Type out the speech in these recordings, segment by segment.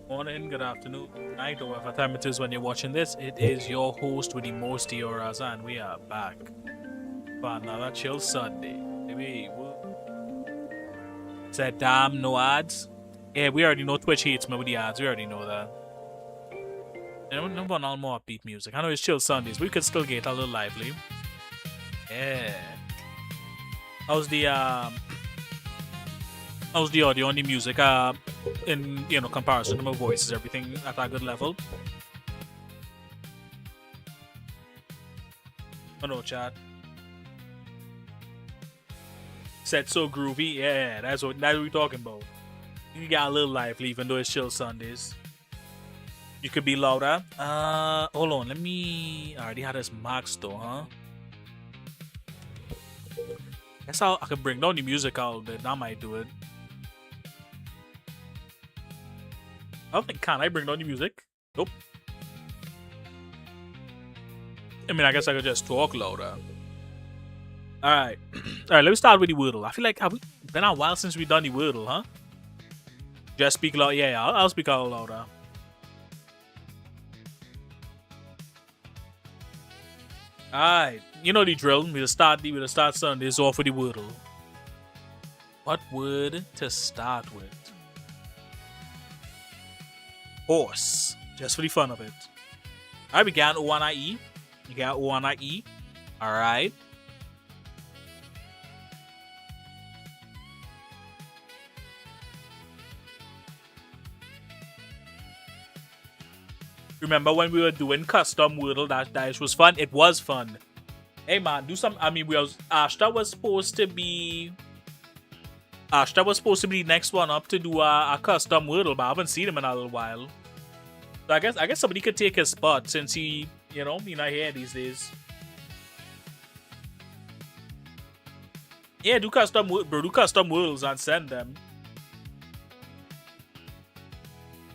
Morning, good afternoon, good night, or whatever time it is when you're watching this. It is your host with the most Dioras, and we are back for another chill Sunday. Maybe said damn no ads. Yeah, we already know Twitch hates me with the ads. We already know that. And no one more upbeat music. I know it's chill Sundays. We could still get a little lively. Yeah. How's the audio and the music? In comparison to my voice, is everything at a good level? Oh no, chat. Said so groovy. Yeah, that's what we're talking about. You got a little lively, even though it's chill Sundays. You could be louder. Hold on. Let me. I already had this max though, huh? Guess how I could bring down the music a little bit. That might do it. I don't think can I bring down the music? Nope. I mean, I guess I could just talk louder. Alright. Alright, let me start with the Wordle. I feel like have we been a while since we done the Wordle, huh? Just speak loud. Yeah, I'll speak a little louder. Alright, you know the drill. We'll start Sundays off with the Wordle. What word to start with? Horse. Just for the fun of it. Alright, we got O-N-I-E. You got O-N-I-E. Alright. Remember when we were doing custom Wordle, that was fun? It was fun. Hey man, do some. I mean, Ashta was supposed to be the next one up to do a custom Wordle, but I haven't seen him in a little while. So I guess somebody could take his spot since he not here these days. Yeah, do custom Wordles and send them.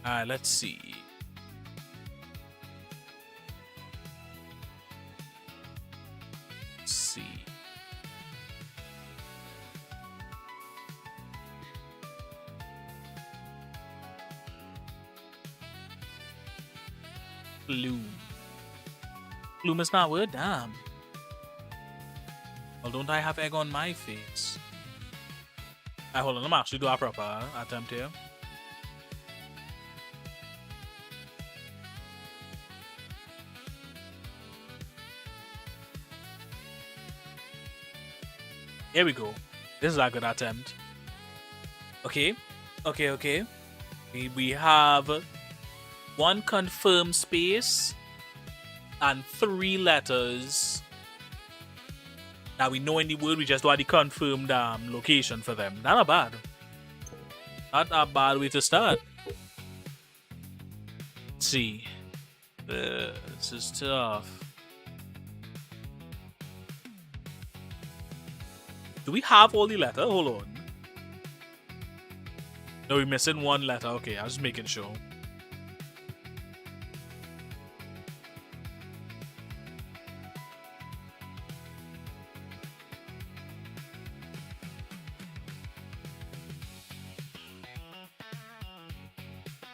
Alright, let's see. Gloom. Gloom is not a word, damn. Well, don't I have egg on my face? Alright, hold on, let me actually do a proper attempt here. Here we go. This is a good attempt. Okay. We have one confirmed space and 3 letters. Now we know in the word, we just want the confirmed location for them. Not bad. Not a bad way to start. Let's see. This is tough. Do we have all the letters? Hold on. No, we're missing 1 letter. Okay, I was just making sure.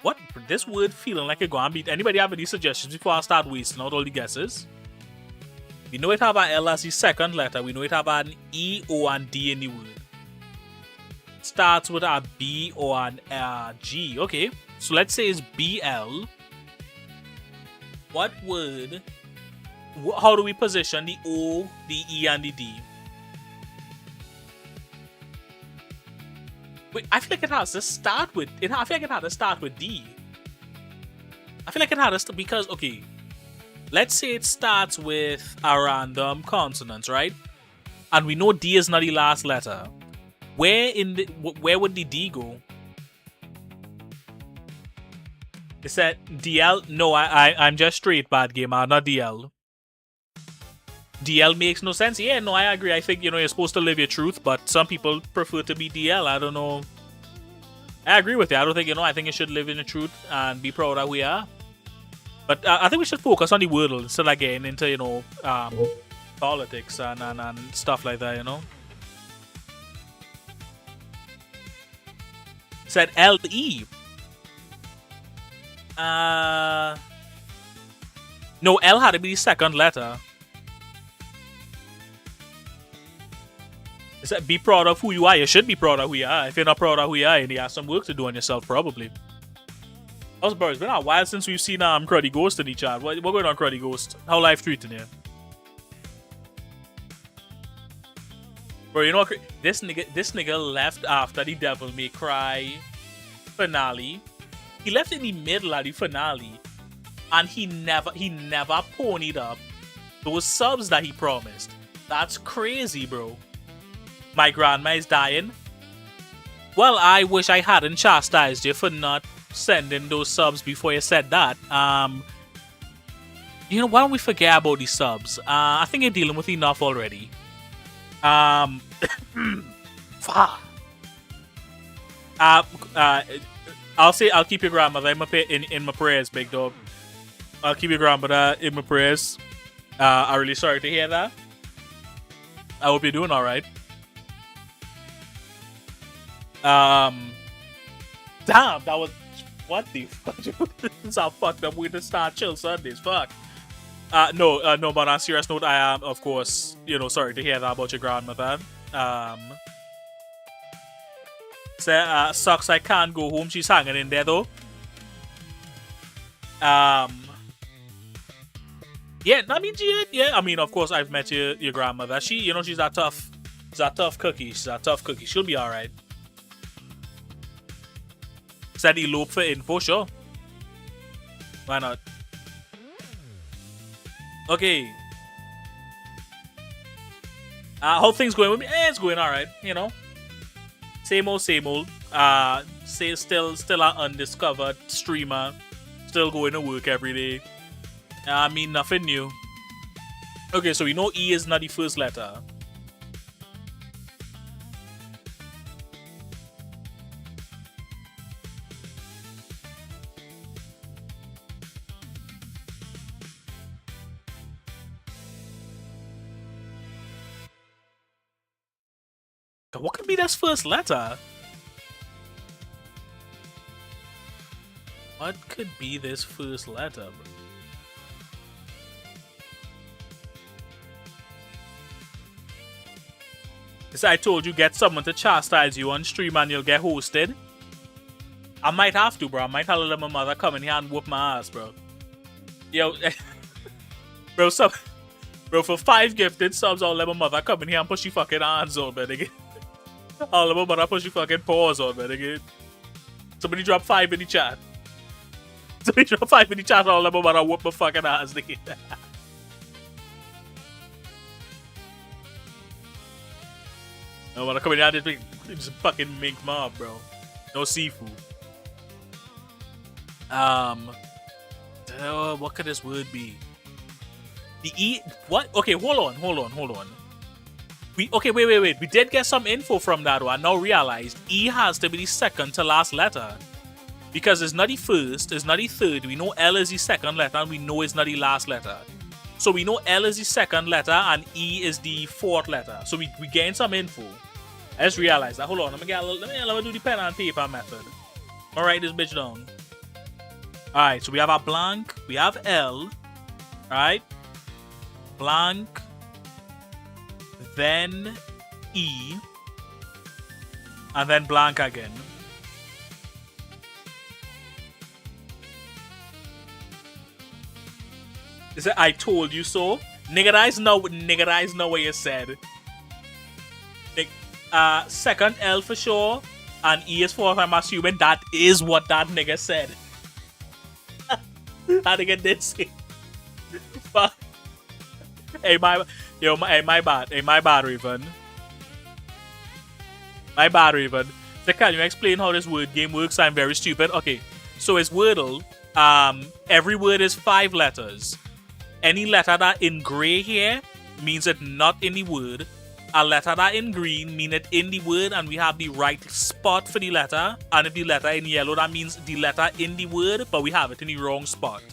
What? This word feeling like it gonna be. Anybody have any suggestions before I start wasting out all the guesses? We know it have an L as the second letter. We know it have an E, O, and D in the word. Starts with a B or an G. Okay, so let's say it's BL. What word? How do we position the O, the E, and the D? Wait, I feel like it has to start with it. I feel like it had to start with D. I feel like it had to because okay, let's say it starts with a random consonant, right? And we know D is not the last letter. Where would the D go? It said DL. No, I'm just straight bad gamer, not DL. DL makes no sense. Yeah, no, I agree. I think, you're supposed to live your truth, but some people prefer to be DL. I don't know. I agree with you. I don't think, I think you should live in the truth and be proud of who we are. But I think we should focus on the Wordle instead of getting into, politics and stuff like that, It said L-E. No, L had to be the second letter. It said, be proud of who you are. You should be proud of who you are. If you're not proud of who you are, you have some work to do on yourself, probably. Also, bro, it's been a while since we've seen Cruddy Ghost in the chat. What going on, Cruddy Ghost? How life treating you? Bro, you know what? This nigga left after the Devil May Cry finale. He left in the middle of the finale, and he never ponied up those subs that he promised. That's crazy, bro. My grandma is dying. Well, I wish I hadn't chastised you for not sending those subs before you said that. You know, why don't we forget about these subs? I think you're dealing with enough already. I'll keep your grandmother in my prayers, big dog. I'll keep your grandmother in my prayers. I'm really sorry to hear that. I hope you're doing alright. Damn, that was... What the fuck? This is how fucked up with the Star Chill Sundays. Fuck. No, but on a serious note, I am, of course, you know, sorry to hear that about your grandmother. Sucks I can't go home. She's hanging in there, though. Yeah, I mean, yeah, I mean, of course, I've met your grandmother. She, you know, she's a tough cookie. She's a tough cookie. She'll be alright. Said elope for info, sure. Why not? Okay. How things going with me? It's going alright, you know. Same old, same old. Still an undiscovered streamer. Still going to work every day. I mean, nothing new. Okay, so we know E is not the first letter. What could be this first letter? What could be this first letter? This I told you, get someone to chastise you on stream and you'll get hosted. I might have to, bro. I might have to let my mother come in here and whoop my ass, bro. Yo, bro, for 5 gifted subs, I'll let my mother come in here and push your fucking hands on, man, again. I'll let my mother push your fucking paws on, man, again. Somebody drop 5 in the chat. Somebody drop 5 in the chat, I'll let my mother whoop my fucking ass, nigga. No, when I come in here, it's a fucking mink mob, bro. No seafood. What could this word be? The E... What? Okay, hold on. Okay, wait. We did get some info from that one. I now realized E has to be the second to last letter. Because it's not the first, it's not the third. We know L is the second letter, and we know it's not the last letter. So we know L is the second letter, and E is the fourth letter. So we gained some info. I just realized that. Hold on, let me do the pen and paper method. I'm gonna write this bitch down. Alright, so we have a blank, we have L, right? Blank, then E, and then blank again. Is it I told you so? Niggerize know what you said. Second L for sure, and E is fourth. I'm assuming that is what that nigga said. That nigga did say. Fuck. Hey, my bad. Hey, my bad, Raven. My bad, Raven. So can you explain how this word game works? I'm very stupid. Okay, so it's Wordle. Every word is 5 letters. Any letter that in gray here means it not in the word. A letter that in green means it in the word, and we have the right spot for the letter. And if the letter in yellow, that means the letter in the word, but we have it in the wrong spot.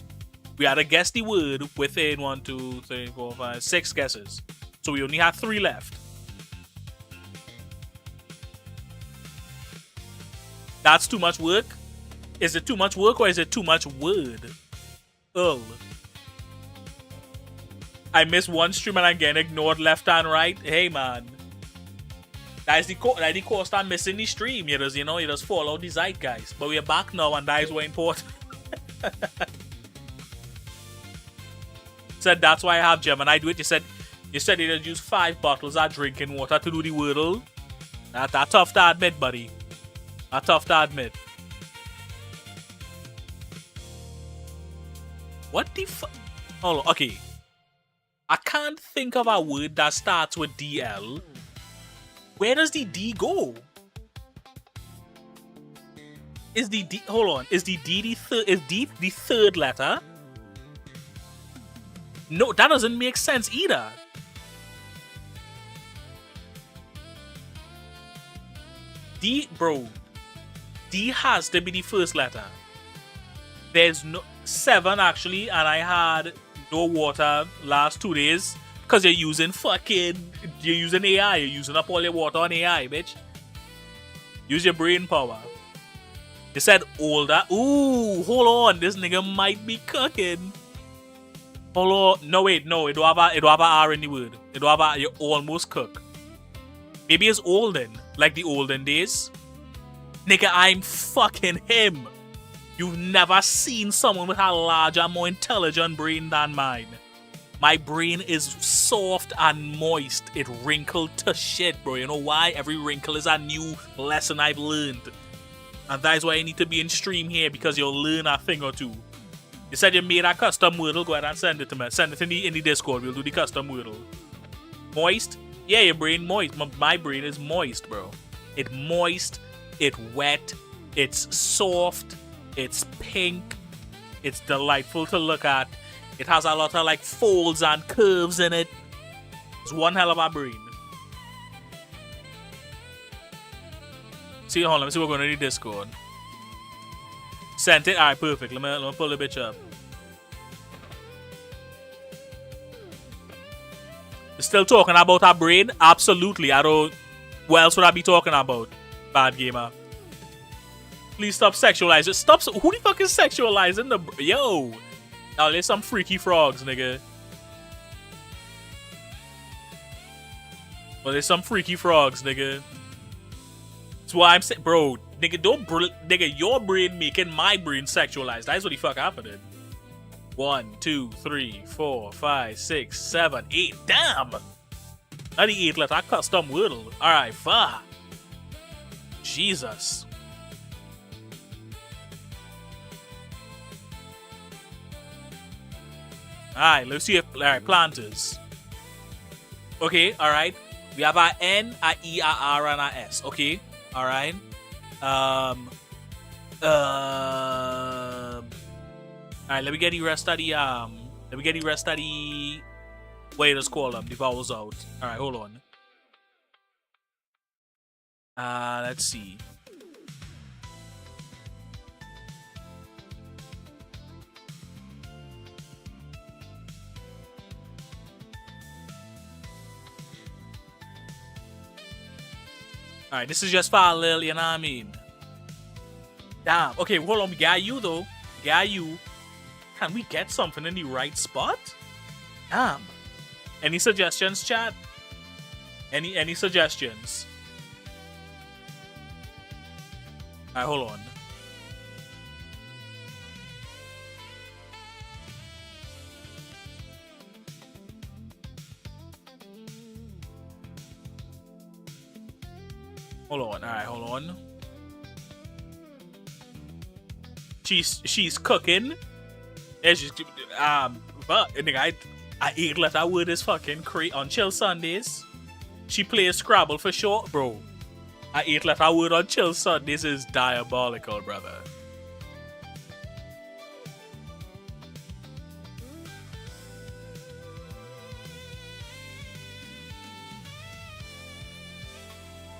We had to guess the word within 1, 2, 3, 4, 5, 6 guesses. So we only have 3 left. That's too much work? Is it too much work or is it too much word? Ugh. I missed one stream and I'm getting ignored left and right. Hey, man. That's the course I'm missing the stream. You just follow the zeitgeist. But we're back now, and that is what important. Said that's why I have Gemini do it. You said you just use 5 bottles of drinking water to do the wordle. That's tough to admit, buddy. That's tough to admit. What the fuck? Hold on, okay. I can't think of a word that starts with DL. Where does the D go? Is the D, hold on, is the D the third letter? No, that doesn't make sense either. D, bro. D has to be the first letter. There's no 7 actually, and I had no water last 2 days because you're using AI. You're using up all your water on AI, bitch. Use your brain power. They said older. Ooh, hold on. This nigga might be cooking. Hold on. No, wait, no. It don't have a R in the word. It don't have a, you almost cook. Maybe it's olden, like the olden days. Nigga, I'm fucking him. You've never seen someone with a larger, more intelligent brain than mine. My brain is soft and moist. It wrinkled to shit, bro. You know why? Every wrinkle is a new lesson I've learned. And that is why I need to be in stream here, because you'll learn a thing or two. You said you made a custom wordle. Go ahead and send it to me. Send it in the Discord. We'll do the custom wordle. Moist? Yeah, your brain moist. My brain is moist, bro. It's moist. It's wet. It's soft. It's pink. It's delightful to look at. It has a lot of like folds and curves in it. It's one hell of a brain. See, hold on. Let me see what's going on in the Discord. Sent it? Alright, perfect. Let me pull the bitch up. Still talking about her brain? Absolutely. I don't... What else would I be talking about? Bad gamer. Please stop sexualizing. Stop. Who the fuck is sexualizing the... Yo. Now, there's some freaky frogs, nigga. Well, there's some freaky frogs, nigga. That's why I'm saying... Bro, nigga, don't... Nigga, your brain making my brain sexualized. That's what the fuck happened. 1, 2, 3, 4, 5, 6, 7, 8. Damn! Not the 8 letter. I custom wordle. Alright, fuck. Jesus. Alright, let's see if... Alright, planters. Okay, alright. We have our N, our E, our R, and our S. Okay, alright. Alright, let me get the rest of the, what you just call them, the vowels out. Alright, hold on. Let's see. Alright, this is just for a little, you know what I mean? Damn. Okay, hold on. We got you, though. Got you. Can we get something in the right spot? Damn. Any suggestions, chat? Any suggestions? Alright, hold on. Hold on. Alright, hold on. She's cooking. Yeah, she's but nigga, I 8 letter word is fucking crazy. On chill Sundays, she plays Scrabble for short, bro. I 8 letter word on chill Sundays is diabolical, brother.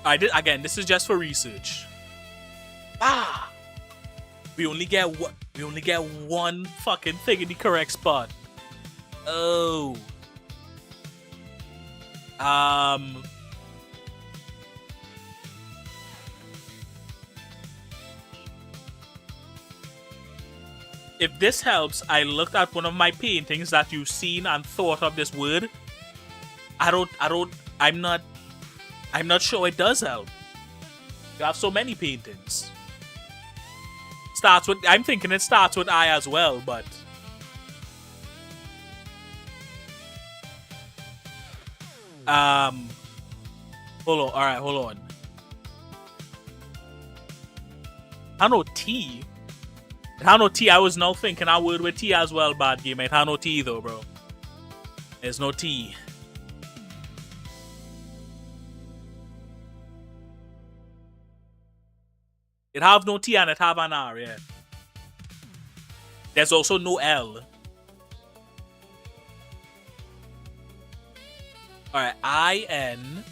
Again, this is just for research. We only get one fucking thing in the correct spot. Oh. If this helps, I looked at one of my paintings that you've seen and thought of this word. I'm not I'm not sure it does help. You have so many paintings. Starts with, I'm thinking it starts with I as well, but hold on. All right, hold on. I know T. I know T. I was now thinking I would with T as well. Bad game. I know T though, bro. There's no T. It have no T and it have an R, yeah. There's also no L. Alright, I-N.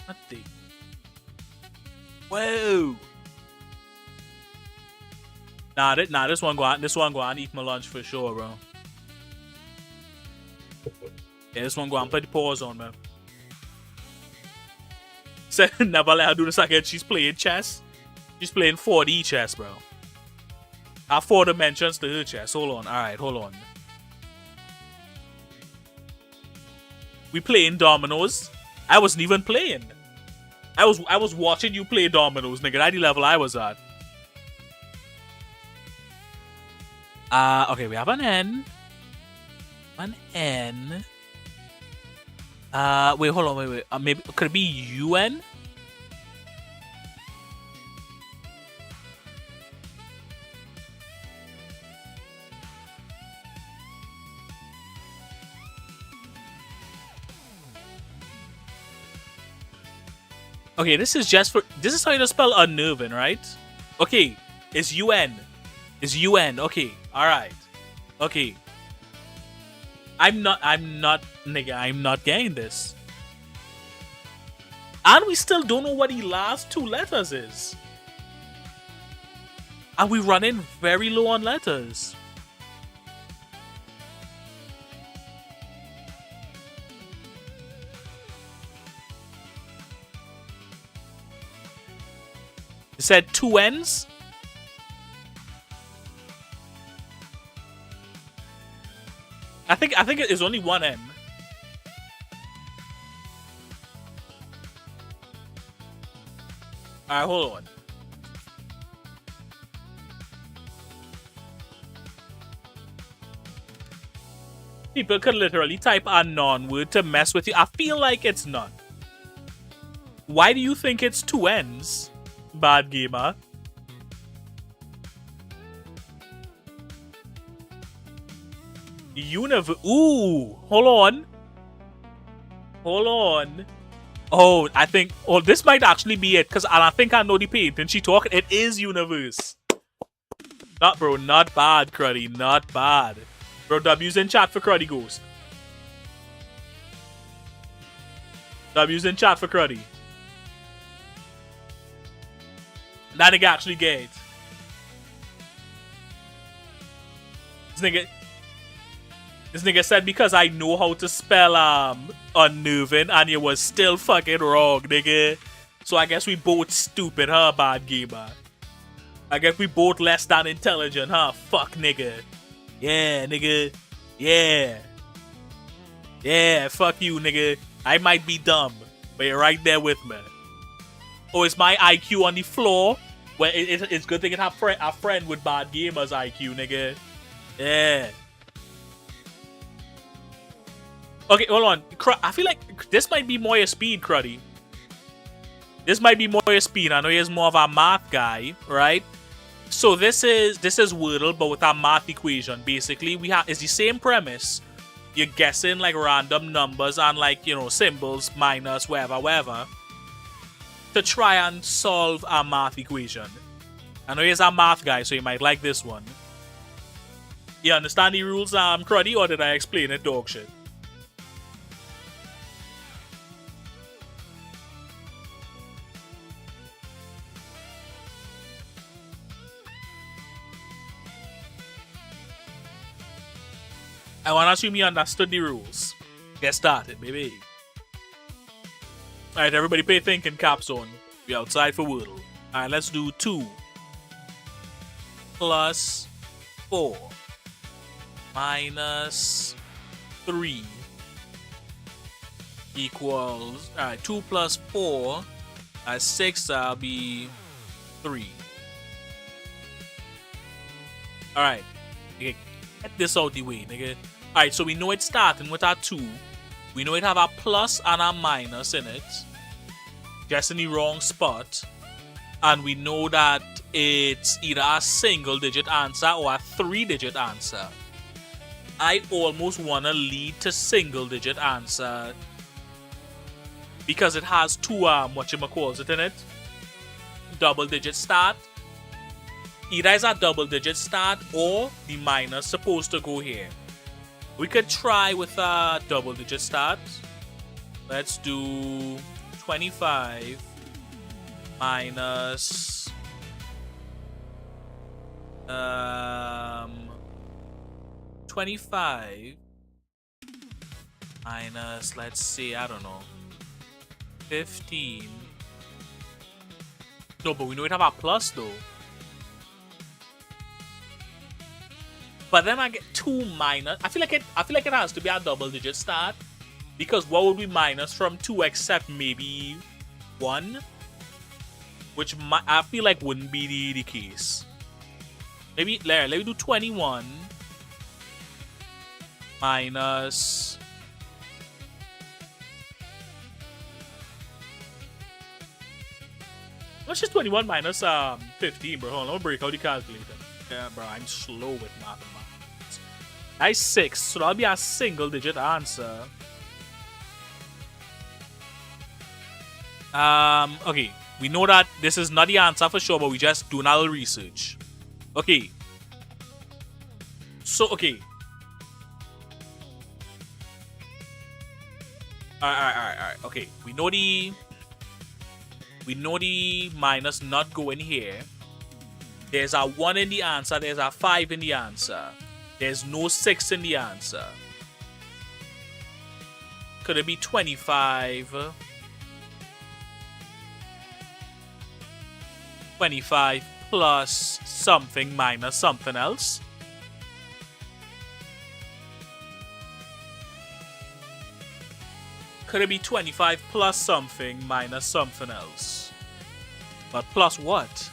Nothing. Whoa! Nah, this one go on eat my lunch for sure, bro. Yeah, this one go on put the pause on, man. Said never let her do this again. She's playing chess. She's playing 4D chess, bro. I have 4 dimensions to her chess. Hold on. Alright, hold on. We playing dominoes. I wasn't even playing. I was watching you play dominoes, nigga. That's the level I was at. Okay, we have an N. An N. Wait, hold on, wait. Maybe could it be UN? Okay, this is how you spell unnerving, right? Okay, it's UN. It's UN. Okay, alright. Okay. I'm not, nigga, I'm not getting this. And we still don't know what the last 2 letters is. And we running very low on letters. It said 2 N's. I think it is only 1 N. Alright, hold on. People could literally type a non-word to mess with you. I feel like it's not. Why do you think it's 2 N's? Bad gamer. Ooh, hold on. Hold on. Oh, I think, oh, this might actually be it, because I think I know the paint. And she talking, it is universe. Not, bro, not bad, Cruddy, not bad. Bro, W's in chat for Cruddy Ghost. W's in chat for Cruddy. That nigga actually get it. This nigga said because I know how to spell unnerving and it was still fucking wrong, nigga. So I guess we both stupid, huh, bad gamer? I guess we both less than intelligent, huh? Fuck, nigga. Yeah, nigga. Yeah. Yeah, fuck you, nigga. I might be dumb, but you're right there with me. Oh, is my IQ on the floor? Well, it's good thing it have a friend with bad gamers IQ, nigga. Yeah. Okay, hold on. I feel like this might be more your speed, Cruddy. This might be more your speed. I know he's more of a math guy, right? So this is Wordle, but with a math equation. Basically, it's the same premise. You're guessing like random numbers and like, you know, symbols, minus, whatever, to try and solve a math equation. I know he's a math guy, so you might like this one. You understand the rules, Cruddy, or did I explain it dog shit? I want to assume you understood the rules. Get started, baby. Alright, everybody pay thinking caps on. We outside for Wordle. Alright, let's do 2 plus 4 minus 3 equals, all right, 2 plus 4 is 6. That'll be 3. All right, nigga, get this out the way, nigga. All right, so we know it's starting with our 2. We know it have a plus and a minus in it, just in the wrong spot. And we know that it's either a single digit answer or a 3-digit answer. I almost want to lead to single digit answer because it has 2 whatchamacalls in it. Double digit start. Either is a double digit start or the minus supposed to go here. We could try with a double digit start. Let's do 25 minus 25 minus, let's see, I don't know, 15. No, but we know it have a plus though. But then I get 2 minus. I feel like it has to be a double digit start, because what would be minus from 2 except maybe 1, which I feel like wouldn't be the case. Maybe let me do 21 minus what's just 21 minus 15, bro? Hold on, let me break out the calculator. Yeah, bro, I'm slow with mathematics. That's 6, so that'll be a single digit answer. Okay, we know that this is not the answer for sure, but we just do a little research. Okay. So, okay. Alright. Okay, we know the minus not going here. There's a 1 in the answer. There's a 5 in the answer. There's no 6 in the answer. Could it be 25? 25 plus something minus something else? Could it be 25 plus something minus something else? But plus what?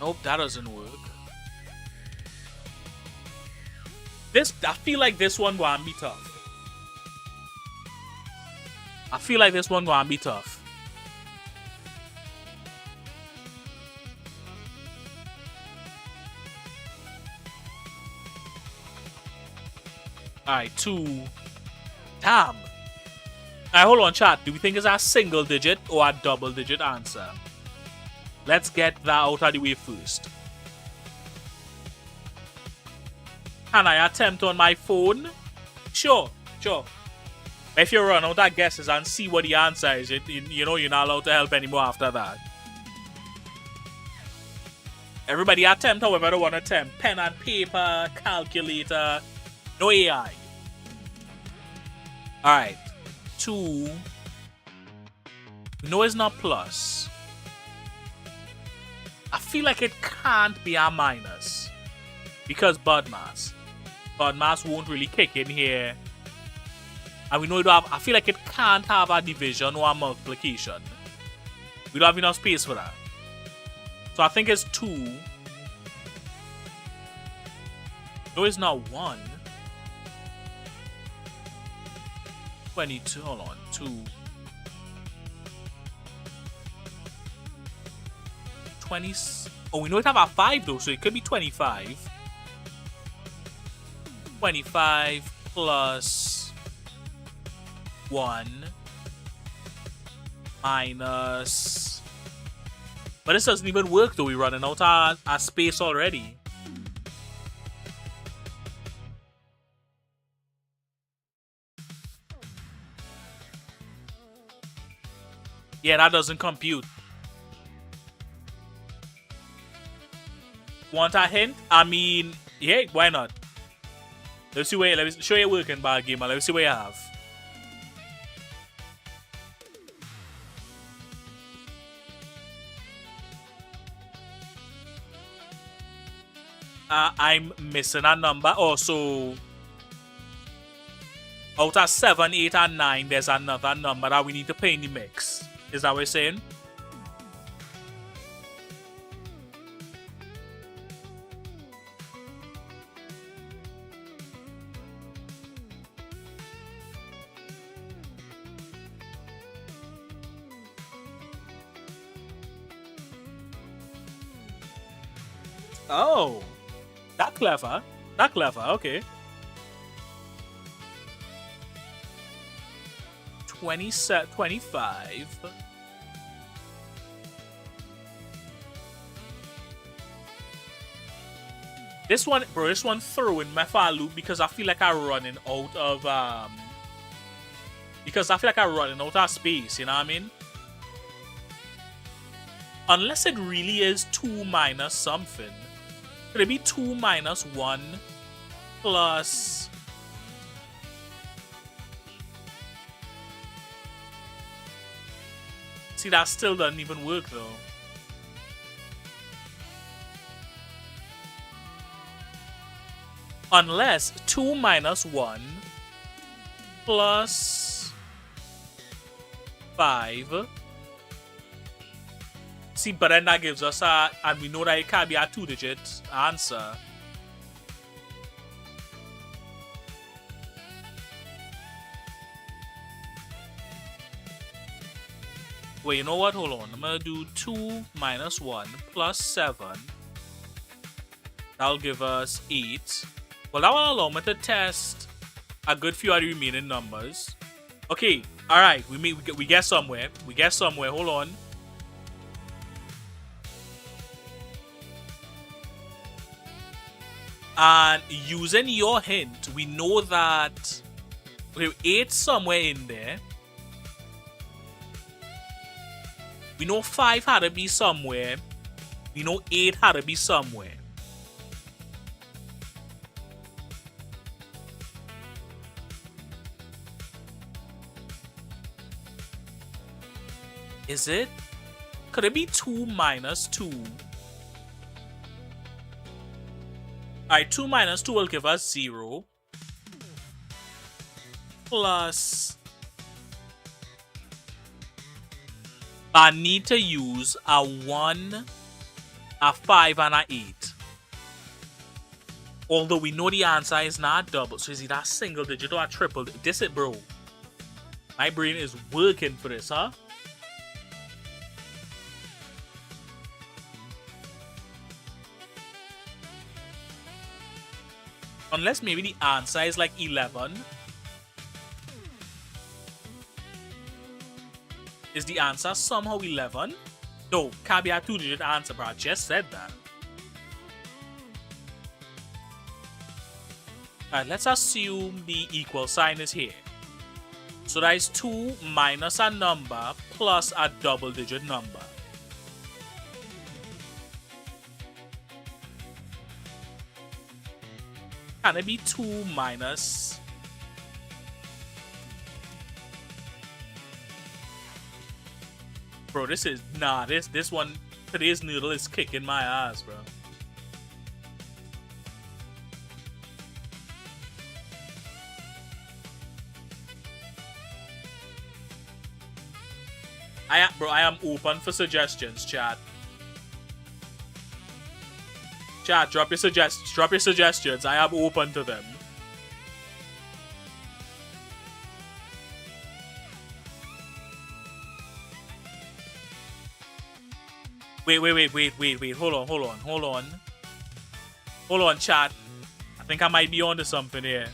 Nope, that doesn't work. I feel like this one gonna be tough. Alright, 2. Damn. Alright, hold on, chat. Do we think it's a single digit or a double digit answer? Let's get that out of the way first. Can I attempt on my phone? Sure. If you run out of guesses and see what the answer is, you know you're not allowed to help anymore after that. Everybody attempt however they want to attempt. Pen and paper, calculator, no AI. Alright. 2. No, it's not plus. I feel like it can't be a minus. Because BODMAS. BODMAS won't really kick in here. And we know it don't have, I feel like it can't have a division or a multiplication. We don't have enough space for that. So I think it's 2. No, it's not 1. 22, hold on, 2. 20. Oh, we know it have a 5 though, so it could be 25. 25 plus 1 minus. But this doesn't even work though, we're running out of space already. Yeah, that doesn't compute. Want a hint? I mean, yeah, why not? Let me show you working bad game, and let me see what you have. I'm missing a number. Oh, so out of 7, 8, and 9, there's another number that we need to put in the mix. Is that what you're saying? Oh, that clever. That clever. Okay. 25. This one, bro, this one throwing my for a loop because I feel like I'm running out of space, you know what I mean? Unless it really is 2 minus something. Could it be 2 minus 1 plus... See, that still doesn't even work though. Unless 2 minus 1 plus 5. See, but then that gives us a, and we know that it can't be a 2-digit answer. Wait, you know what? Hold on. I'm gonna do 2 minus 1 plus 7. That'll give us 8. Well, that will allow me to test a good few of the remaining numbers. Okay, alright. We get somewhere. We get somewhere. Hold on. And using your hint, we know that we have 8 somewhere in there. We know 5 had to be somewhere. We know 8 had to be somewhere. Is it? Could it be 2 minus 2? Alright, 2 minus 2 will give us 0. Plus... I need to use a 1, a 5, and a 8. Although we know the answer is not double. So is it a single digit or a triple? This it, bro. My brain is working for this, huh? Unless maybe the answer is like 11. Is the answer somehow 11? No, can't be a 2-digit answer, bro. I just said that. Alright, let's assume the equal sign is here. So that is 2 minus a number plus a double-digit number. Can it be 2 minus... Bro, this is... Nah, this one... Today's noodle is kicking my ass, bro. I am open for suggestions, chat. Chat, drop your suggestions. I am open to them. Wait. Hold on, chat. I think I might be onto something here.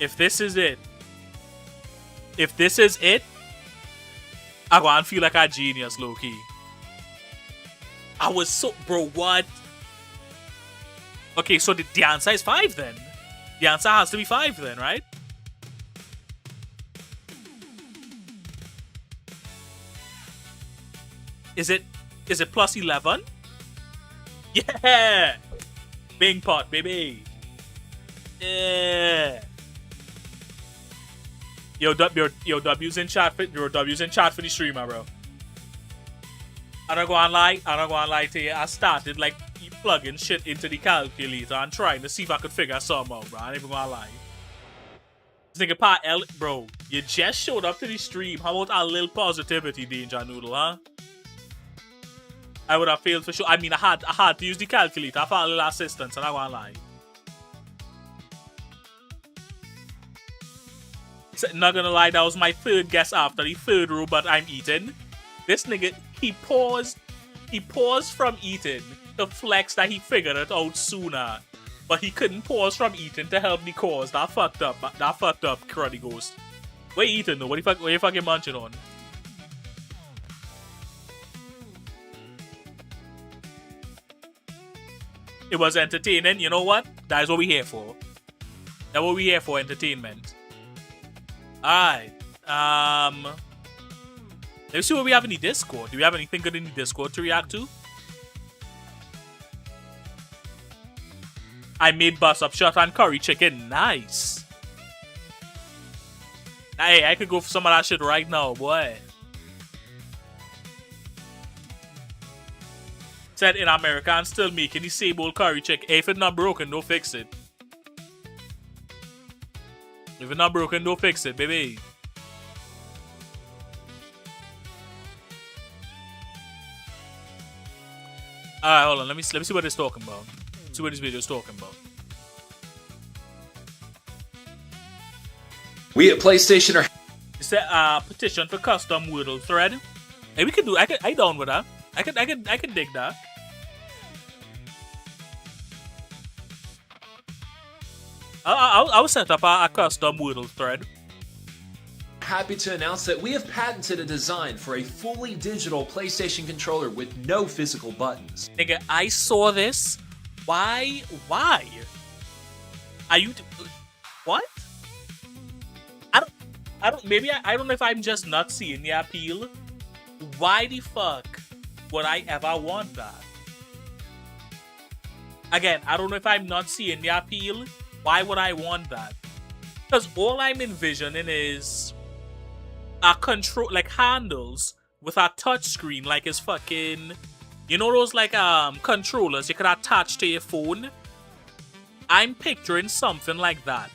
If this is it, I go and feel like a genius, low-key. I was so... Bro, what? Okay, so the answer is 5 then. The answer has to be 5 then, right? Is it plus 11? Yeah! Bing pot, baby. Yeah. Yo, W's in chat for the streamer, bro. I'm not gonna lie to you. I started like plugging shit into the calculator and trying to see if I could figure something out, bro. I ain't even gonna lie. This nigga Pat L, bro, you just showed up to the stream. How about a little positivity, Danger Noodle, huh? I would have failed for sure. I mean, I had to use the calculator. I found a little assistance, and I'm not gonna lie. So, not gonna lie, that was my third guess after the third robot I'm eating. This nigga, he paused from eating to flex that he figured it out sooner. But he couldn't pause from eating to help the cause. That fucked up, Cruddy Ghost. What you eating though? What you fucking munching on? It was entertaining. You know what? That is what we here for. That's what we here for, entertainment. Alright. Let's see what we have in the Discord. Do we have anything good in the Discord to react to? I made bus up shot and curry chicken. Nice. Hey, I could go for some of that shit right now, boy. Said in America, I'm still making the same old curry chicken. Hey, if it's not broken, don't fix it. If it's not broken, don't fix it, baby. Alright, hold on. Let me see what it's talking about. See what this video is talking about. We at PlayStation are. It's a petition for custom Wordle thread. Hey, we could do. I down with that. I could dig that. I'll set up a custom Wordle thread. Happy to announce that we have patented a design for a fully digital PlayStation controller with no physical buttons. Nigga, I saw this. Why? Are you... What? I don't... Maybe I don't know if I'm just not seeing the appeal. Why the fuck would I ever want that? Again, I don't know if I'm not seeing the appeal. Why would I want that? Because all I'm envisioning is a control, like handles with a touch screen, like it's fucking, you know those like controllers you could attach to your phone. I'm picturing something like that.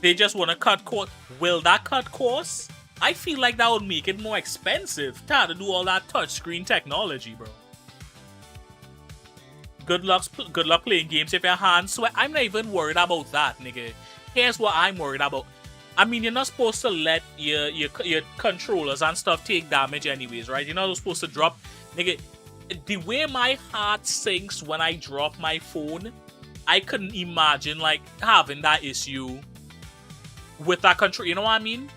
They just want to cut cost. Will that cut costs? I feel like that would make it more expensive to do all that touchscreen technology, bro. Good luck playing games if your hands sweat. I'm not even worried about that, nigga. Here's what I'm worried about. I mean, you're not supposed to let your controllers and stuff take damage anyways, right? You're not supposed to drop. Nigga, the way my heart sinks when I drop my phone, I couldn't imagine, like, having that issue with that control. You know what I mean?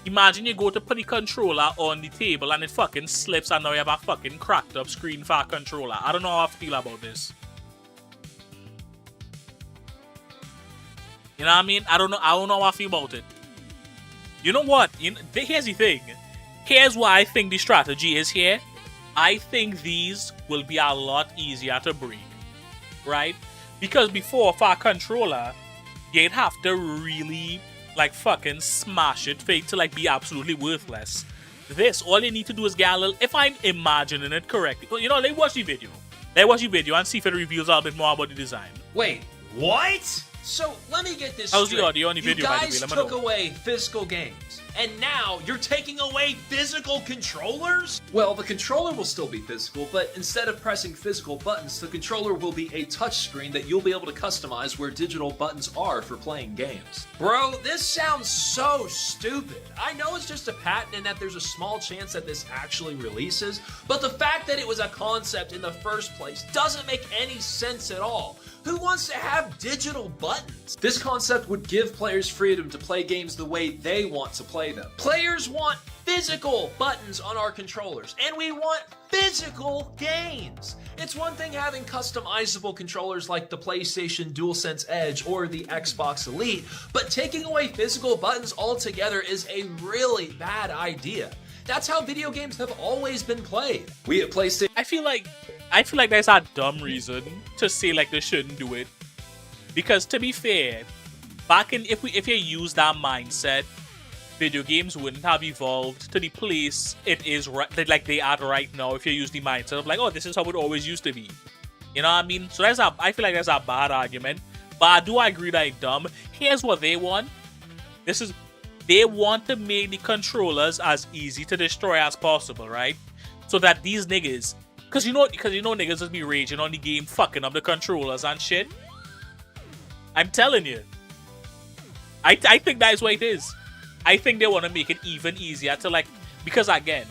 Imagine you go to put the controller on the table and it fucking slips and now you have a fucking cracked up screen for a controller. I don't know how I feel about this. You know what I mean? I don't know how I feel about it. You know what? Here's the thing. Here's what I think the strategy is here. I think these will be a lot easier to break. Right? Because before, for a controller, you'd have to really like fucking smash it for it to like be absolutely worthless. This, all you need to do is get a little, if I'm imagining it correctly. You know, let's watch the video. Let's watch the video and see if it reveals a little bit more about the design. Wait, what? So let me get this How's straight. the audio on the video, by the way? You guys Let me took know. away physical games, and now you're taking away physical controllers? Well, the controller will still be physical, but instead of pressing physical buttons, the controller will be a touchscreen that you'll be able to customize where digital buttons are for playing games. Bro, this sounds so stupid. I know it's just a patent and that there's a small chance that this actually releases, but the fact that it was a concept in the first place doesn't make any sense at all. Who wants to have digital buttons? This concept would give players freedom to play games the way they want to play them. Players want physical buttons on our controllers, and we want physical games. It's one thing having customizable controllers like the PlayStation DualSense Edge or the Xbox Elite, but taking away physical buttons altogether is a really bad idea. That's how video games have always been played. We at PlayStation... I feel like that's a dumb reason to say like they shouldn't do it. Because to be fair, back in if you use that mindset, video games wouldn't have evolved to the place it is like they are right now if you use the mindset of like, oh, this is how it always used to be. You know what I mean? So I feel like that's a bad argument. But I do agree that it's dumb. Here's what they want. They want to make the controllers as easy to destroy as possible, right? So that these niggas, because you know niggas just be raging on the game, fucking up the controllers and shit. I'm telling you. I think that is what it is. I think they want to make it even easier to like, because again,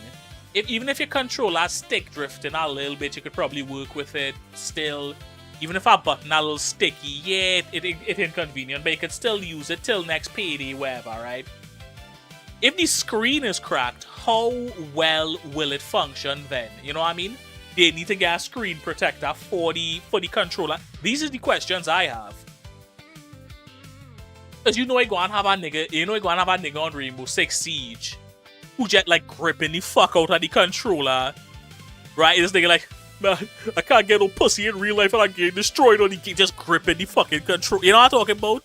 even if your controller stick drifting a little bit, you could probably work with it still. Even if our button a little sticky, yeah, it's inconvenient, but you can still use it till next payday, wherever, right? If the screen is cracked, how well will it function then? You know what I mean? They need to get a screen protector for the controller. These are the questions I have. Cause you know you gonna have a nigga on Rainbow Six Siege who just like gripping the fuck out of the controller. Right? This nigga like, man, I can't get no pussy in real life and I get destroyed on the game, just gripping the fucking control. You know what I'm talking about?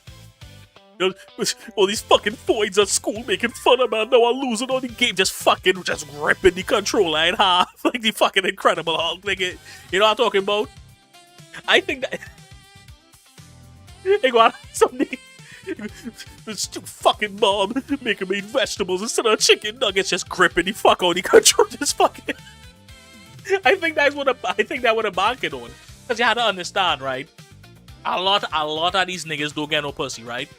All these fucking boys at school making fun of me. Now I'm losing on the game, just gripping the controller in half like the fucking Incredible Hulk, nigga. You know what I'm talking about? I think that they got something. This stupid fucking mom making me vegetables instead of chicken nuggets, just gripping the fuck out the control, just fucking. I think that would have banking on, because you had to understand, right? A lot of these niggas don't get no pussy, right?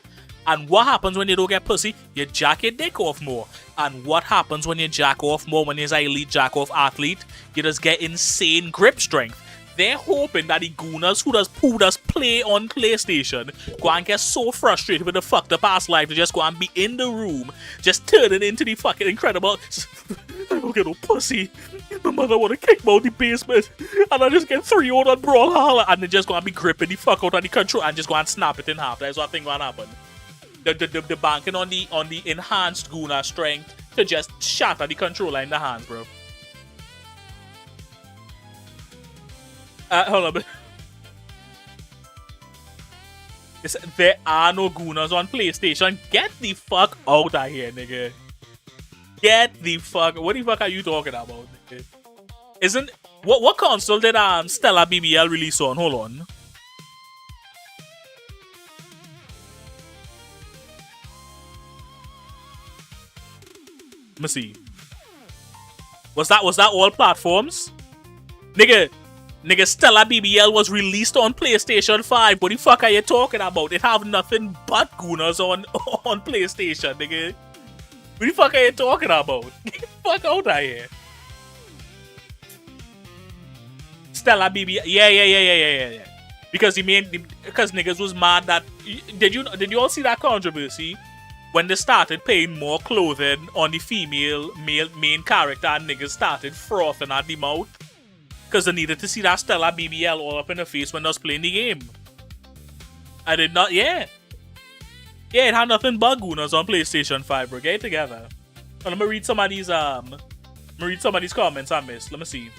And what happens when you don't get pussy? You jack your dick off more. And what happens when you jack off more when you're an elite jack off athlete? You just get insane grip strength. They're hoping that the gooners who does play on PlayStation go and get so frustrated with the fucked up ass life to just go and be in the room, just turning into the fucking Incredible. I don't get no pussy. My mother wanna kick me out the basement, and I just get 3-0 on Brawlhalla, and then just go and be gripping the fuck out of the control and just go and snap it in half. That's what I think gonna happen. The banking on the enhanced Guna strength to just shatter the controller in the hands, bro. Hold on. There are no Gunas on PlayStation. Get the fuck out of here, nigga. Get the fuck. What the fuck are you talking about, nigga? Isn't what console did Stella BBL release on? Hold on. Let me see. Was that all platforms? Nigga, Stella BBL was released on PlayStation 5. What the fuck are you talking about? It have nothing but Gunas on PlayStation, nigga. What the fuck are you talking about? Get the fuck out of here. Stella BBL, yeah. Because niggas was mad that did you all see that controversy? When they started paying more clothing on the female main character, and niggas started frothing at the mouth because they needed to see that Stella BBL all up in the face when they was playing the game. I did not, yeah, it had nothing but Gunas on PlayStation 5, bro. Get it together. Well, let me read some of these comments I missed. Let me see.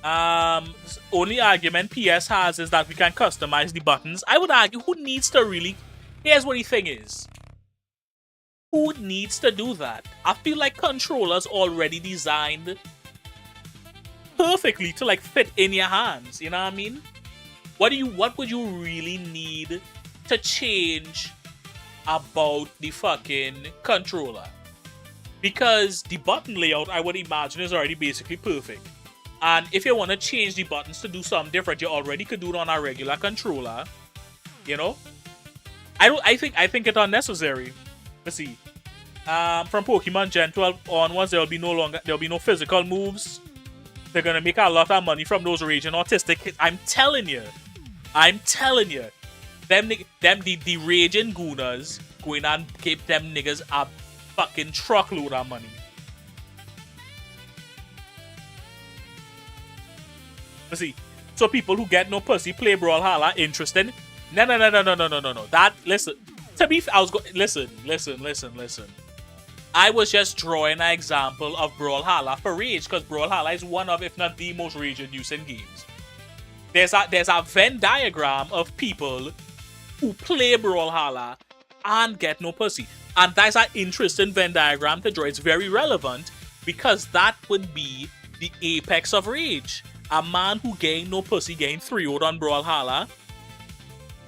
Only argument PS has is that we can customize the buttons. I would argue, who needs to really? Here's what the thing is. Who needs to do that? I feel like controllers already designed perfectly to like fit in your hands. You know what I mean? What would you really need to change about the fucking controller? Because the button layout, I would imagine, is already basically perfect. And if you want to change the buttons to do something different, you already could do it on a regular controller. You know? I think it's unnecessary. Let's see. From Pokemon Gen 12 onwards, there'll be no physical moves. They're gonna make a lot of money from those raging autistic kids. I'm telling you. The raging Gunas going and give them niggas a fucking truckload of money. Let's see. So people who get no pussy play Brawlhalla, interesting. No. That, listen. To be I was going. Listen. I was just drawing an example of Brawlhalla for rage, because Brawlhalla is one of, if not the most rage-inducing games. There's a Venn diagram of people who play Brawlhalla and get no pussy. And that's an interesting Venn diagram to draw. It's very relevant because that would be the apex of rage. A man who gained no pussy gained 3-0 on Brawlhalla.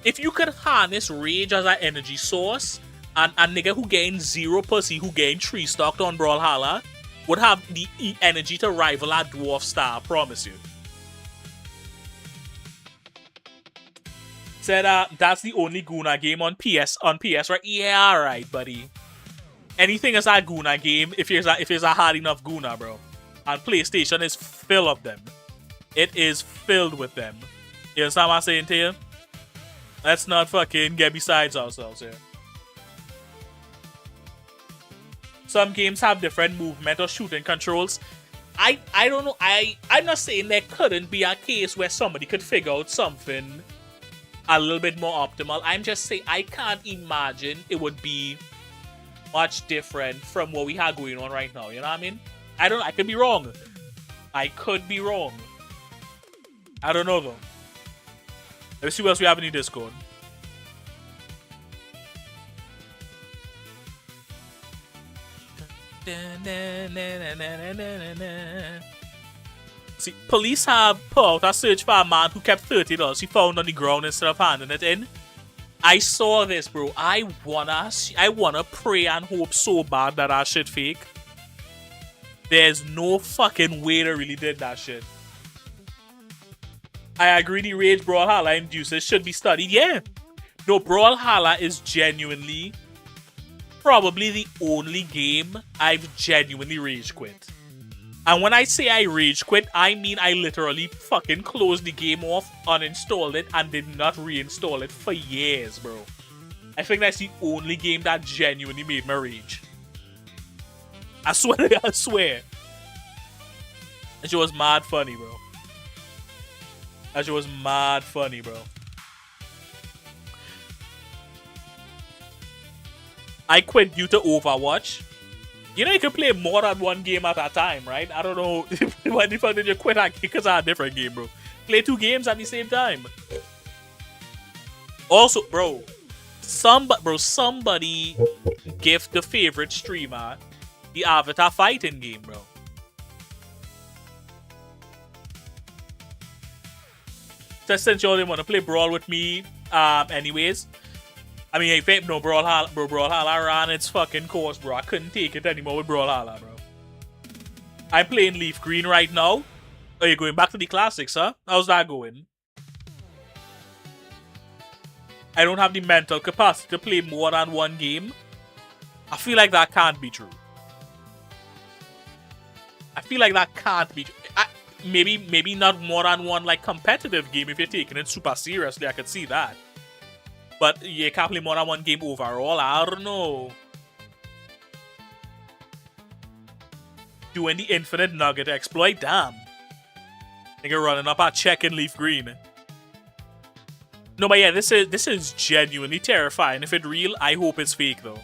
If you could harness rage as an energy source, and a nigga who gained 0 pussy who gained 3 stocked on Brawlhalla would have the energy to rival a dwarf star, I promise you. Said that's the only Guna game on PS, right? Yeah, alright, buddy. Anything is a Guna game if it's a hard enough Guna, bro. And PlayStation is full of them. It is filled with them. You understand what I'm saying to you? Let's not fucking get besides ourselves here. Some games have different movement or shooting controls. I don't know. I'm not saying there couldn't be a case where somebody could figure out something a little bit more optimal. I'm just saying I can't imagine it would be much different from what we have going on right now. You know what I mean? I could be wrong. I could be wrong. I don't know though. Let's see what else we have in the Discord. See, police have put out a search for a man who kept $30 he found on the ground instead of handing it in. I saw this, bro. I wanna pray and hope so bad that that shit fake. There's no fucking way they really did that shit. I agree the rage Brawlhalla induces should be studied. Yeah. No, Brawlhalla is genuinely probably the only game I've genuinely rage quit. And when I say I rage quit, I mean I literally fucking closed the game off, uninstalled it, and did not reinstall it for years, bro. I think that's the only game that genuinely made me rage. I swear, I swear. That shit was mad funny, bro. That shit was mad funny, bro. I quit due to Overwatch. You know you can play more than one game at a time, right? I don't know why the fuck did you quit a game because of a different game, bro. Play 2 games at the same time. Also, bro, somebody gift the favorite streamer the Avatar fighting game, bro. Just since y'all didn't want to play Brawl with me, anyways. I mean, hey, no, Brawlhalla ran its fucking course, bro. I couldn't take it anymore with Brawlhalla, bro. I'm playing Leaf Green right now. Oh, you're going back to the classics, huh? How's that going? I don't have the mental capacity to play more than one game. I feel like that can't be true. I feel like that can't be true. Maybe not more than one, like, competitive game if you're taking it super seriously. I could see that. But you can't play more than one game overall. I don't know. Doing the infinite nugget exploit, damn. Nigga running up a check in Leaf Green. No, but yeah, this is genuinely terrifying. If it's real, I hope it's fake though.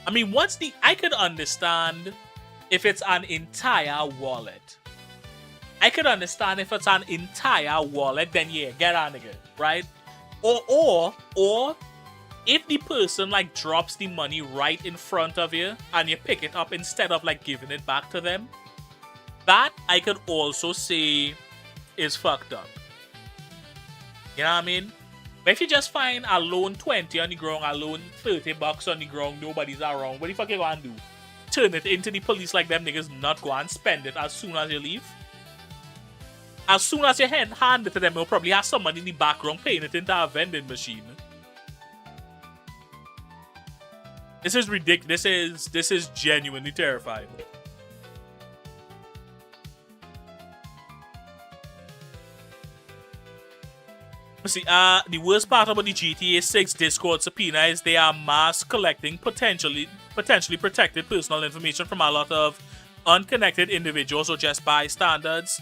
I mean, I could understand if it's an entire wallet. I could understand if it's an entire wallet, then yeah, get on nigga, right? Or if the person like drops the money right in front of you and you pick it up instead of like giving it back to them, that I could also say is fucked up. You know what I mean? But if you just find a lone 20 on the ground, a lone $30 on the ground, nobody's around, what the fuck you gonna do? Turn it into the police like them niggas not go and spend it as soon as you leave? As soon as you hand it to them, you'll probably have someone in the background paying it into a vending machine. This is ridiculous. This is genuinely terrifying. See, the worst part about the GTA 6 Discord subpoena is they are mass collecting potentially protected personal information from a lot of unconnected individuals or just bystanders.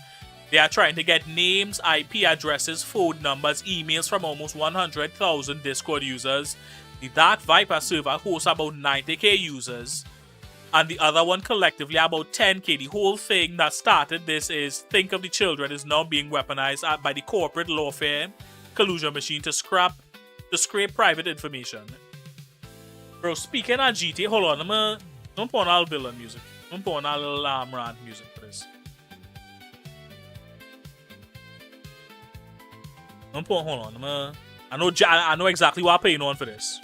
They are trying to get names, IP addresses, phone numbers, emails from almost 100,000 Discord users. The Dark Viper server hosts about 90k users. And the other one collectively about 10k. The whole thing that started this is Think of the Children is now being weaponized by the corporate lawfare collusion machine to scrape private information. Bro, speaking of GTA, hold on, I'm put on all villain music. I'm put on all little rant music for this. Hold on, I know exactly what I'm paying on for this.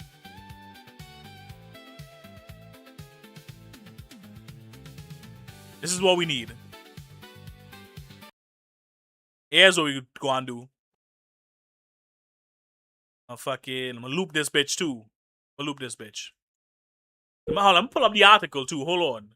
This is what we need. Here's what we go and do. I'm gonna loop this bitch too. I'm gonna loop this bitch. Let me pull up the article too. Hold on.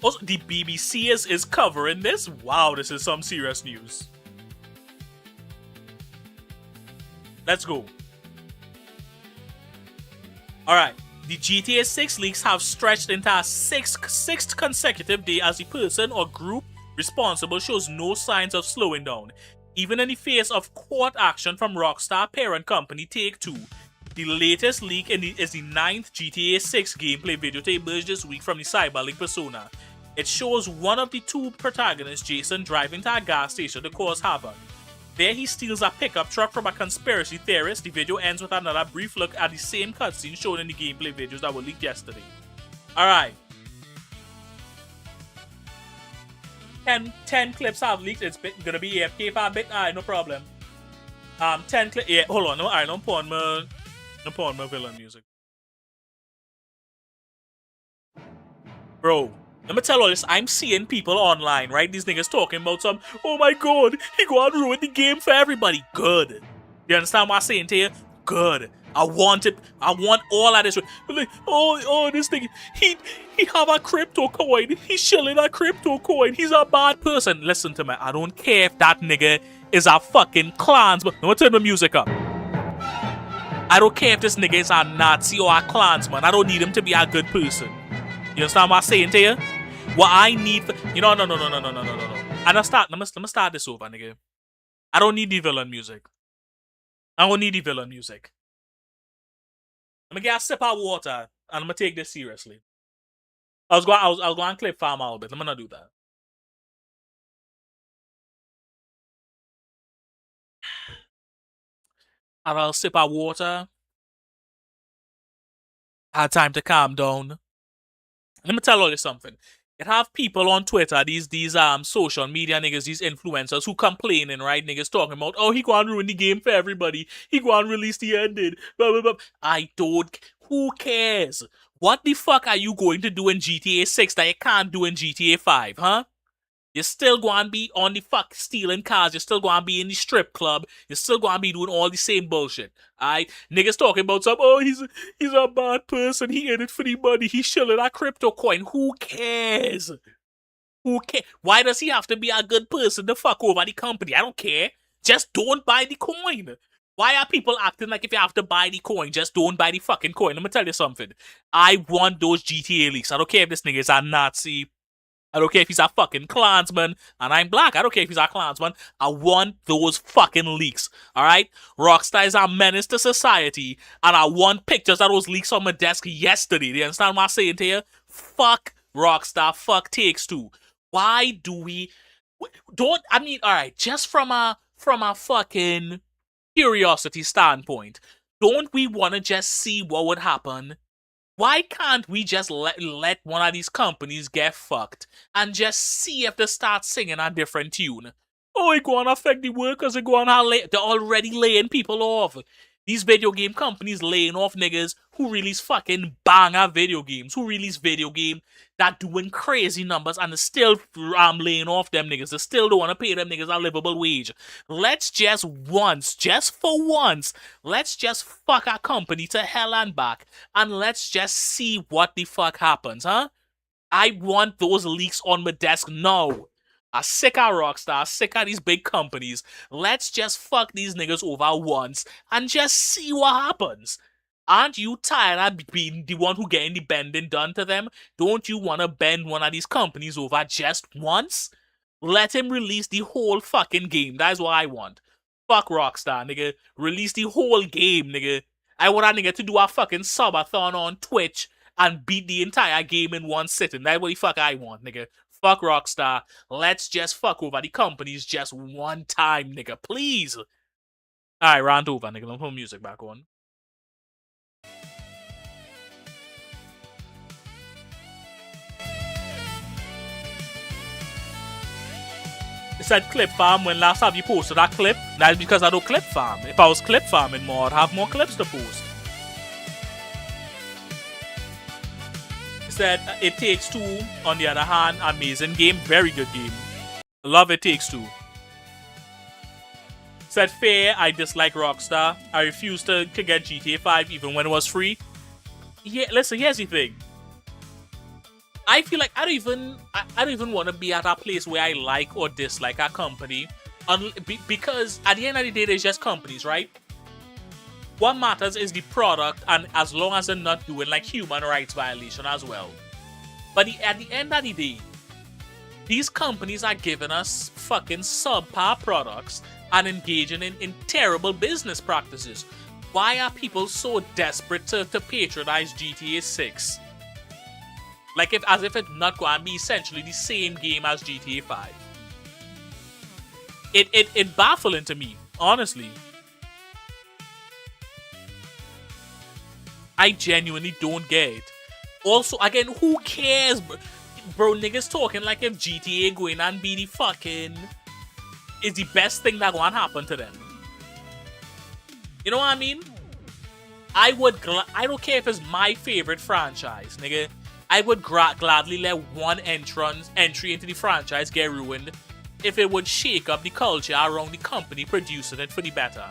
Also, the BBC is covering this. Wow, this is some serious news. Let's go. Alright. The GTA 6 leaks have stretched into a sixth consecutive day as the person or group responsible shows no signs of slowing down, even in the face of court action from Rockstar parent company Take-Two. The latest leak is the 9th GTA 6 gameplay video to emerge this week from the Cyberlink persona. It shows one of the two protagonists, Jason, driving to a gas station to cause havoc. There he steals a pickup truck from a conspiracy theorist. The video ends with another brief look at the same cutscene shown in the gameplay videos that were leaked yesterday. Alright. 10 clips have leaked. It's gonna be AFK for a bit. Alright, no problem. 10 clips. Yeah, hold on. No, alright, don't put on my villain music. Bro. Let me tell you this, I'm seeing people online, right? These niggas talking about some, oh my god, he gonna ruin the game for everybody. Good. You understand what I'm saying to you? Good. I want it. I want all of this. Like, oh, this nigga, he have a crypto coin. He's shilling a crypto coin. He's a bad person. Listen to me. I don't care if that nigga is a fucking clansman. I'm gonna turn the music up. I don't care if this nigga is a Nazi or a clansman. I don't need him to be a good person. You understand what I'm saying to you? What I need for no. And let me start this over, nigga. I don't need the villain music. I don't need the villain music. Let me get a sip of water and I'm gonna take this seriously. I was going to clip farm a little bit. Let me not do that. I had a sip of water. I had time to calm down. Let me tell you something. It have people on Twitter, these social media niggas, these influencers who complaining, right? Niggas talking about, oh, he gonna ruin the game for everybody. He gonna release the ending. Blah, blah, blah. Who cares? What the fuck are you going to do in GTA 6 that you can't do in GTA 5, huh? You're still going to be on the fuck stealing cars. You're still going to be in the strip club. You're still going to be doing all the same bullshit. Alright? Niggas talking about some, oh, he's a bad person. He in it for the money. He's shilling a crypto coin. Who cares? Who cares? Why does he have to be a good person to fuck over the company? I don't care. Just don't buy the coin. Why are people acting like if you have to buy the coin, just don't buy the fucking coin? Let me tell you something. I want those GTA leaks. I don't care if this nigga is a Nazi. I don't care if he's a fucking clansman, and I'm black. I don't care if he's a clansman. I want those fucking leaks, alright? Rockstar is a menace to society, and I want pictures of those leaks on my desk yesterday. Do you understand what I'm saying to you? Fuck Rockstar, fuck Takes-Two. Why do we... alright, just from a fucking curiosity standpoint, don't we want to just see what would happen? Why can't we just let one of these companies get fucked and just see if they start singing a different tune? Oh, it gonna affect the workers, they're already laying people off. These video game companies laying off niggas who release fucking banger video games, who release video game that doing crazy numbers and they're still laying off them niggas. They still don't want to pay them niggas a livable wage. Let's just for once, let's just fuck our company to hell and back and let's just see what the fuck happens, huh? I want those leaks on my desk now. I'm sick of Rockstar, sick of these big companies. Let's just fuck these niggas over once and just see what happens. Aren't you tired of being the one who getting the bending done to them? Don't you want to bend one of these companies over just once? Let him release the whole fucking game. That's what I want. Fuck Rockstar, nigga. Release the whole game, nigga. I want a nigga to do a fucking subathon on Twitch and beat the entire game in one sitting. That's what the fuck I want, nigga. Fuck Rockstar. Let's just fuck over the companies just one time, nigga. Please. Alright, round over, nigga. Don't put music back on. It said clip farm when last time you posted that clip. That's because I don't clip farm. If I was clip farming more, I'd have more clips to post. It said It Takes Two, on the other hand, amazing game, very good game. Love It Takes Two. Said fair, I dislike Rockstar. I refuse to get GTA 5 even when it was free. Yeah, listen, here's the thing. I feel like I don't even want to be at a place where I like or dislike a company, because at the end of the day, there's just companies, right? What matters is the product, and as long as they're not doing like human rights violation as well. But at the end of the day, these companies are giving us fucking subpar products and engaging in terrible business practices. Why are people so desperate to patronize GTA 6? Like as if it's not going to be essentially the same game as GTA 5. It baffling to me, honestly. I genuinely don't get it. Also, again, who cares, bro? Niggas talking like if GTA going and be the fucking is the best thing that going to happen to them. You know what I mean? I don't care if it's my favorite franchise, nigga. I would gladly let one entry into the franchise get ruined if it would shake up the culture around the company producing it for the better.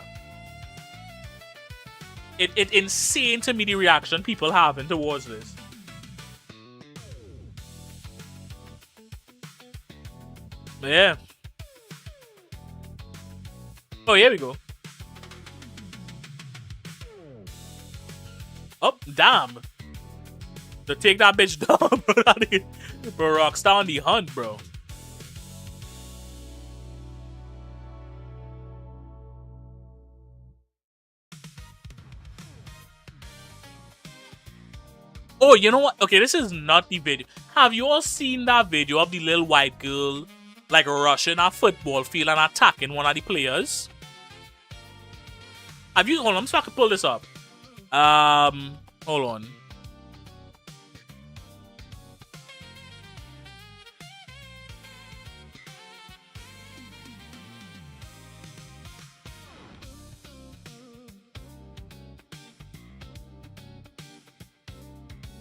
It's insane to me the reaction people having towards this. But yeah. Oh, here we go. Oh, damn. To take that bitch down, bro. Bro, Rockstar on the hunt, bro. Oh, you know what? Okay, this is not the video. Have you all seen that video of the little white girl, like, rushing a football field and attacking one of the players? Have you? Hold on, I'm just to pull this up. Hold on.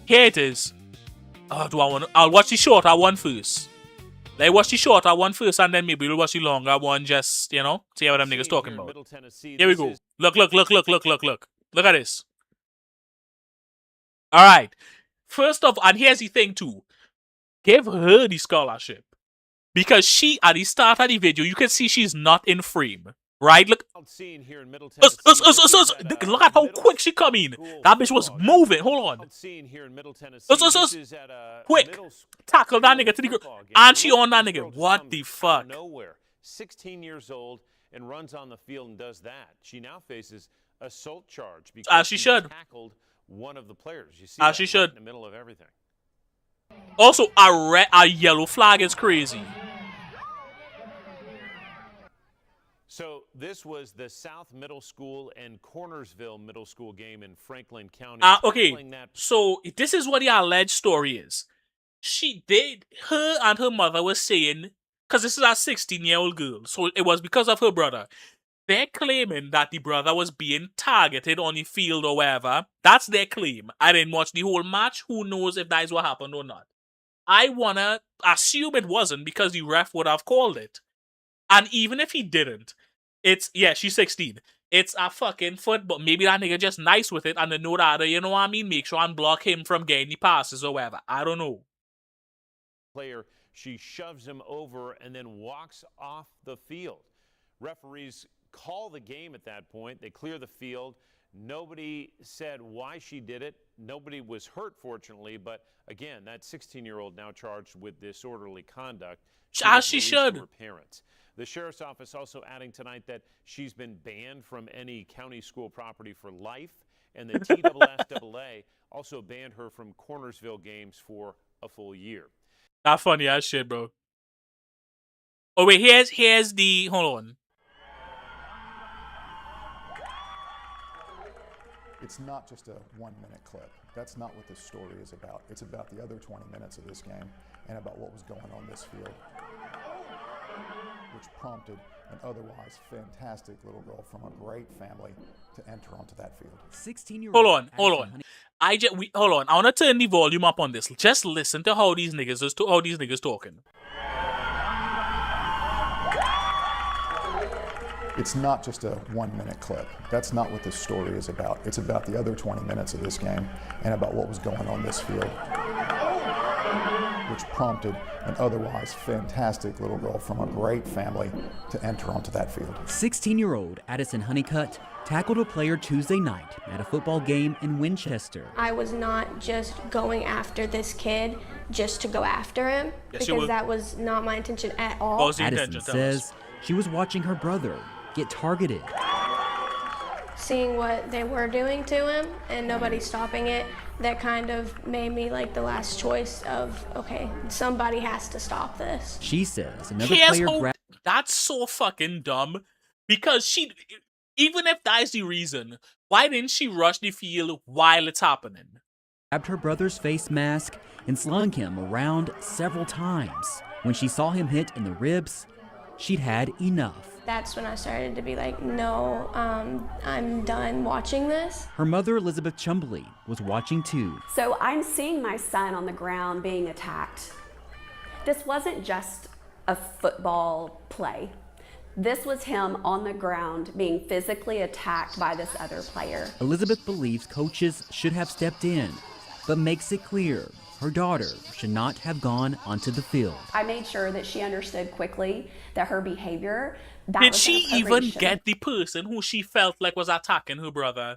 Here it is. Do I want to? I'll watch the shorter one first. Let's watch the shorter one first, and then maybe we'll watch the longer one. Just, you know, see what them niggas talking about. Here we go. Look. Look at this. All right. First off, and here's the thing too. Give her the scholarship, because she at the start of the video, you can see she's not in frame. Right? Look. Look at how quick she come in. That bitch was moving. Hold on. Quick. Tackle that nigga to the ground. And she on that nigga. What the fuck? 16 years old and runs on the field and does that. She now faces assault charge because as she should. Tackled one of the players. You see as she should. In the middle of everything. Also, a yellow flag is crazy. So this was the South Middle School and Cornersville Middle School game in Franklin County. Okay, so this is what the alleged story is. Her and her mother were saying, because this is a 16-year-old girl, so it was because of her brother. They're claiming that the brother was being targeted on the field or wherever. That's their claim. I didn't watch the whole match. Who knows if that is what happened or not. I want to assume it wasn't because the ref would have called it. And even if he didn't, she's 16. It's a fucking football. Maybe that nigga just nice with it and they know that, you know what I mean? Make sure and block him from getting the passes or whatever. I don't know. Player, she shoves him over and then walks off the field. Referees call the game at that point. They clear the field. Nobody said why she did it. Nobody was hurt, fortunately. But again, that 16-year-old now charged with disorderly conduct. As she should. Her parents. The sheriff's office also adding tonight that she's been banned from any county school property for life and the TSSAA also banned her from Cornersville games for a full year. That funny as shit, bro. Oh wait, here's the hold on. It's not just a 1 minute clip. That's not what this story is about. It's about the other 20 minutes of this game and about what was going on this field, which prompted an otherwise fantastic little girl from a great family to enter onto that field. 16-year-old. Hold on. Hold on. I want to turn the volume up on this. Just listen to how these niggas talking. It's not just a 1 minute clip. That's not what this story is about. It's about the other 20 minutes of this game and about what was going on this field, which prompted an otherwise fantastic little girl from a great family to enter onto that field. 16-year-old Addison Honeycutt tackled a player Tuesday night at a football game in Winchester. I was not just going after this kid just to go after him, because that was not my intention at all. Addison says she was watching her brother get targeted. Seeing what they were doing to him and nobody stopping it, that kind of made me like the last choice of, okay, somebody has to stop this. She says another player that's so fucking dumb, because even if that's the reason, why didn't she rush the field while it's happening? grabbed her brother's face mask and slung him around several times. When she saw him hit in the ribs, she'd had enough. That's when I started to be like, no, I'm done watching this. Her mother, Elizabeth Chumbley, was watching too. So I'm seeing my son on the ground being attacked. This wasn't just a football play. This was him on the ground being physically attacked by this other player. Elizabeth believes coaches should have stepped in, but makes it clear her daughter should not have gone onto the field. I made sure that she understood quickly that her behavior, did she even get the person who she felt like was attacking her brother?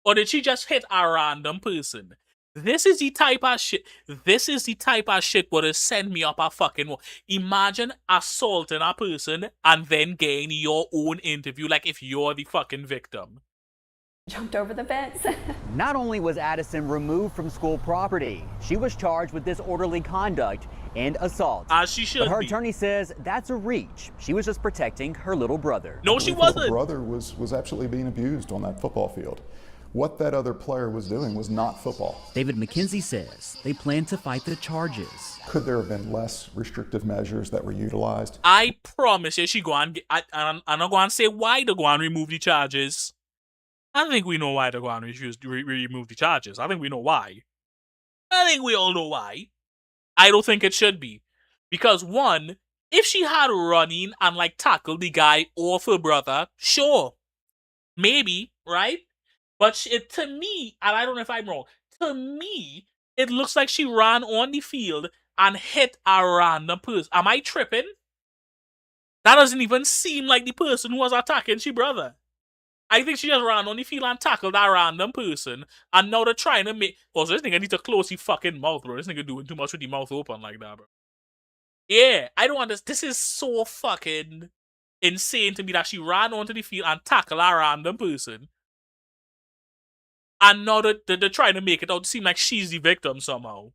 Or did she just hit a random person? This is the type of shit would have sent me up a fucking wall. Imagine assaulting a person and then getting your own interview like if you're the fucking victim. Jumped over the fence. Not only was Addison removed from school property, she was charged with disorderly conduct and assault. As she should But her be. attorney says that's a reach. She was just protecting her little brother. No, she Her wasn't. brother was absolutely being abused on that football field. What that other player was doing was not football. David McKenzie says they plan to fight the charges. Could there have been less restrictive measures that were utilized? I promise you, she go and I'm not going to say why they go and remove the charges. I think we know why they go and remove the charges. I think we know why. I think we all know why. I don't think it should be. Because one, if she had run in and like tackled the guy or her brother, sure. Maybe, right? But to me, and I don't know if I'm wrong, to me, it looks like she ran on the field and hit a random person. Am I tripping? That doesn't even seem like the person who was attacking she brother. I think she just ran on the field and tackled that random person, and now they're trying to make... Also, this nigga needs to close his fucking mouth, bro. This nigga doing too much with the mouth open like that, bro. Yeah, I don't understand. This is so fucking insane to me that she ran onto the field and tackled a random person. And now they're trying to make it out to seem like she's the victim somehow.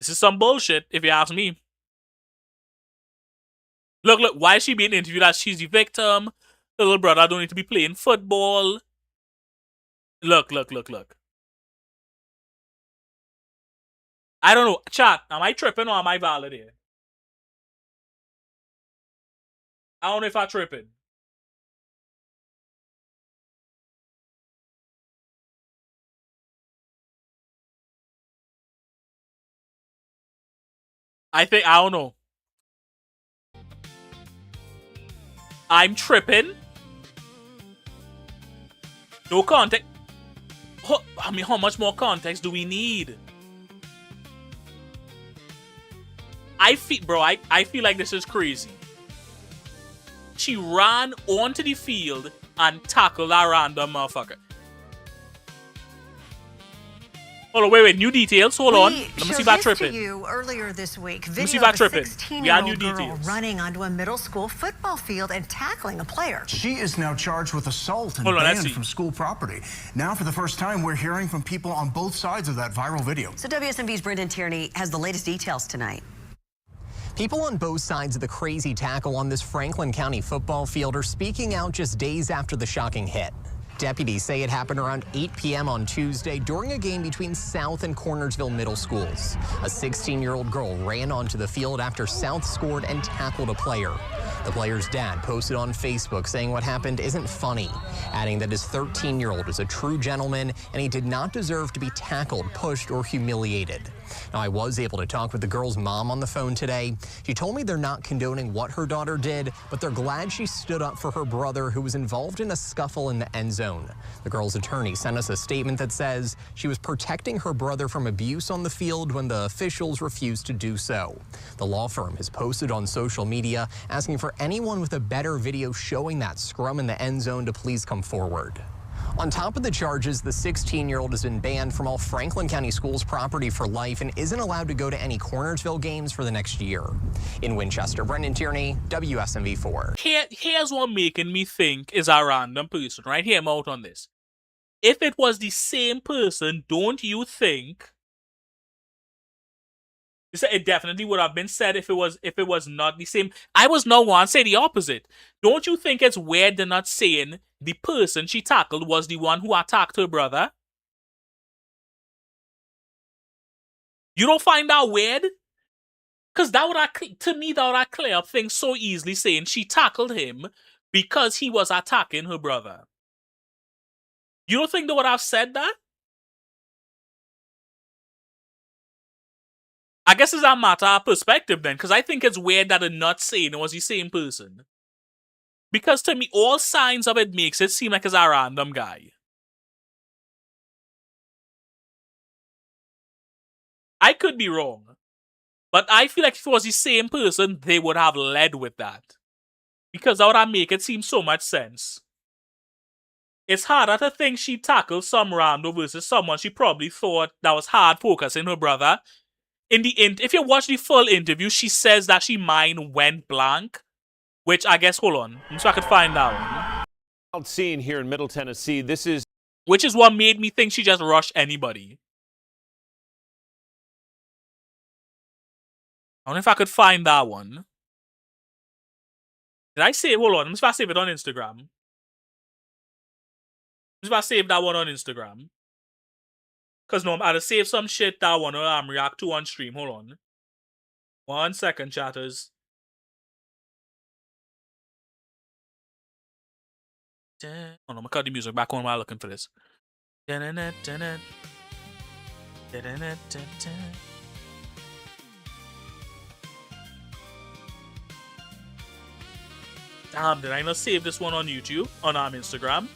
This is some bullshit, if you ask me. Look, why is she being interviewed as she's the victim? The little brother don't need to be playing football. Look. I don't know. Chat, am I tripping or am I valid here? I don't know if I'm tripping. I don't know. I'm tripping. No context. I mean, how much more context do we need? I feel like this is crazy. She ran onto the field and tackled a random motherfucker. Hold on, wait, new details. Hold on. Let me see if I this trip to it. you earlier this week. Let me see Video if I of a trip it. We got new 16-year-old girl details. running onto a middle school football field and tackling a player. She is now charged with assault and Hold on, let's banned see. from school property. Now, for the first time, we're hearing from people on both sides of that viral video. So WSMV's Brendan Tierney has the latest details tonight. People on both sides of the crazy tackle on this Franklin County football field are speaking out just days after the shocking hit. Deputies say it happened around 8 p.m. on Tuesday during a game between South and Cornersville Middle Schools. A 16-year-old girl ran onto the field after South scored and tackled a player. The player's dad posted on Facebook saying what happened isn't funny, adding that his 13-year-old is a true gentleman and he did not deserve to be tackled, pushed, or humiliated. Now, I was able to talk with the girl's mom on the phone today. She told me they're not condoning what her daughter did, but they're glad she stood up for her brother who was involved in a scuffle in the end zone. The girl's attorney sent us a statement that says she was protecting her brother from abuse on the field when the officials refused to do so. The law firm has posted on social media asking for anyone with a better video showing that scrum in the end zone to please come forward. On top of the charges, the 16-year-old has been banned from all Franklin County Schools property for life and isn't allowed to go to any Cornersville games for the next year. In Winchester, Brendan Tierney, WSMV4. Here's what making me think is a random person, right? Hear me out on this. If it was the same person, don't you think it definitely would have been said if it was not the same? I was now going to say the opposite. Don't you think it's weird they're not saying the person she tackled was the one who attacked her brother? You don't find that weird? Because to me, that would clear up things so easily, saying she tackled him because he was attacking her brother. You don't think they would have said that? I guess it's a matter of perspective then, because I think it's weird that they're not saying it was the same person. Because to me, all signs of it makes it seem like it's a random guy. I could be wrong. But I feel like if it was the same person, they would have led with that. Because that would have make it seem so much sense. It's harder to think she tackled some random versus someone she probably thought that was hard focusing her brother. If you watch the full interview, she says that she mind went blank. Which I guess, hold on, so I could find that one. Scene here in Middle Tennessee. Which is what made me think she just rushed anybody. I wonder if I could find that one. Did I save? Hold on, let me see if I save it on Instagram. Let me see if I save that one on Instagram. Because no, I'm going to save some shit that I want to react to on stream. Hold on. 1 second, chatters. Hold on, I'm going to cut the music back on while I'm looking for this. Damn, did I not save this one on YouTube? On Instagram?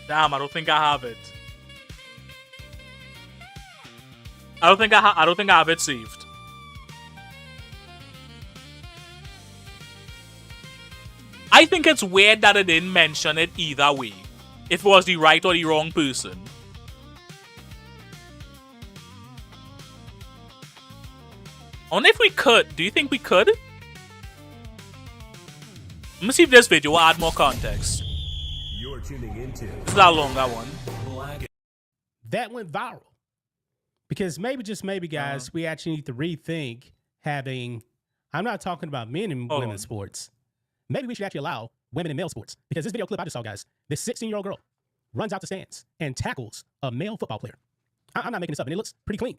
Damn, I don't think I have it. I don't think I have it saved. I think it's weird that it didn't mention it either way. If it was the right or the wrong person. I wonder if we could. Do you think we could? Let me see if this video will add more context. You're tuning into this is a longer one. That went viral. Because maybe, just maybe, guys, we actually need to rethink having... I'm not talking about men and women sports. Maybe we should actually allow women in male sports. Because this video clip I just saw, guys, this 16-year-old girl runs out the stands and tackles a male football player. I'm not making this up, and it looks pretty clean.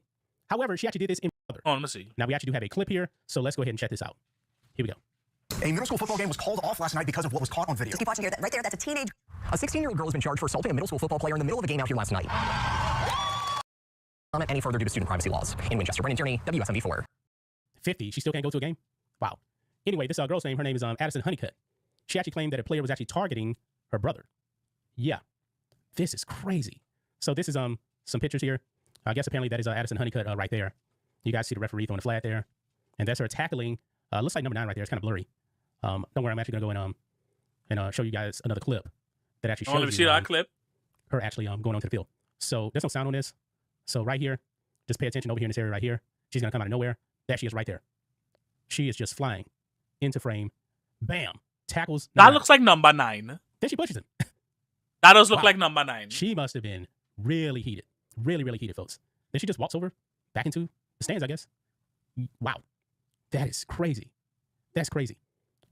However, she actually did this in... Oh, let me see. Now, we actually do have a clip here, so let's go ahead and check this out. Here we go. A middle school football game was called off last night because of what was caught on video. Just keep watching here. Right there, that's a teenage... A 16-year-old girl has been charged for assaulting a middle school football player in the middle of a game out here last night. Any further due to student privacy laws. In Winchester, Brendan Tierney, WSMV4. 50, she still can't go to a game? Wow. Anyway, this girl's name, her name is Addison Honeycutt. She actually claimed that a player was actually targeting her brother. Yeah, this is crazy. So this is some pictures here. I guess apparently that is Addison Honeycutt right there. You guys see the referee throwing the flag there, and that's her tackling. Looks like number 9 right there. It's kind of blurry. Don't worry, I'm actually gonna go in and show you guys another clip that actually shows let me see that clip. Her actually going onto the field. So there's no sound on this. So right here, just pay attention over here in this area right here. She's gonna come out of nowhere. There she is right there. She is just flying into frame. Bam. Tackles. That looks like number 9. Then she pushes him. That does look like number 9. She must have been really heated. Really, really heated, folks. Then she just walks over back into the stands, I guess. Wow. That is crazy. That's crazy.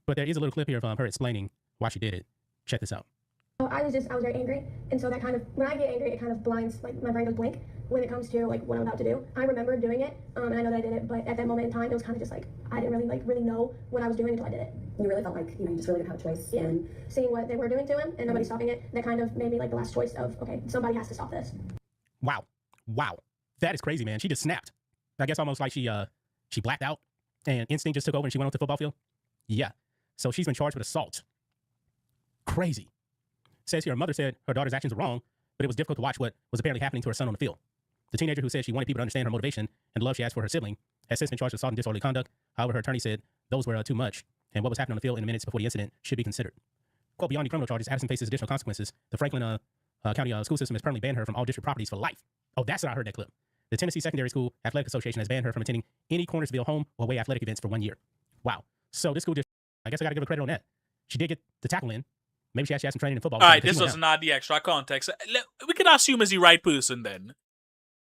But there is a little clip here of her explaining why she did it. Check this out. I was very angry, and so that kind of, when I get angry, it kind of blinds, like, my brain goes blank when it comes to, like, what I'm about to do. I remember doing it, and I know that I did it, but at that moment in time, it was kind of just, like, I didn't really know what I was doing until I did it. You really felt like, you just really didn't have a choice. Yeah. And seeing what they were doing to him, and nobody stopping it, that kind of made me, like, the last choice of, okay, somebody has to stop this. Wow. Wow. That is crazy, man. She just snapped. I guess almost like she blacked out, and instinct just took over and she went off the football field. Yeah. So she's been charged with assault. Crazy. Says here, her mother said her daughter's actions were wrong, but it was difficult to watch what was apparently happening to her son on the field. The teenager who said she wanted people to understand her motivation and the love she has for her sibling has since been charged with assault and disorderly conduct. However, her attorney said those were too much, and what was happening on the field in the minutes before the incident should be considered. Quote, beyond the criminal charges, Addison faces additional consequences. The Franklin County school system has permanently banned her from all district properties for life. Oh, that's what I heard that clip. The Tennessee Secondary School Athletic Association has banned her from attending any Cornersville home or away athletic events for 1 year. Wow. So this school district, I guess I got to give her credit on that. She did get the tackle in. Maybe she actually had some training in football. All right, this doesn't add the extra context. We can assume as the right person then.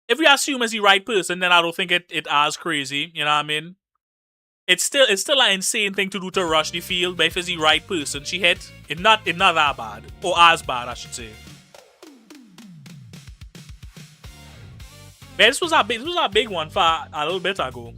If we assume as the right person, then I don't think it as crazy. You know what I mean? It's still an insane thing to do to rush the field, but if it's the right person she hit, it's not that bad. Or as bad, I should say. Man, this was a big one for a little bit ago.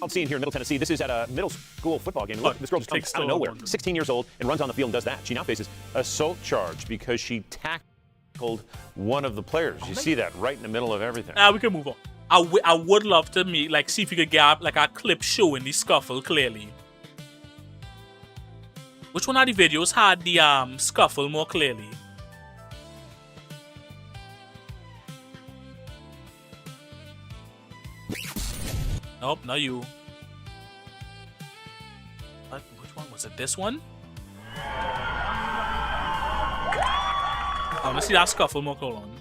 Scene here in Middle Tennessee. This is at a middle school football game. Look, this girl just comes out of nowhere. 16 years old and runs on the field and does that. She now faces assault charge because she tackled one of the players. You see that right in the middle of everything. We can move on. I would love to see if you could get like a clip showing the scuffle clearly. Which one of the videos had the scuffle more clearly? Nope, not you. Which one was it? This one? I want to see that scuffle more close on.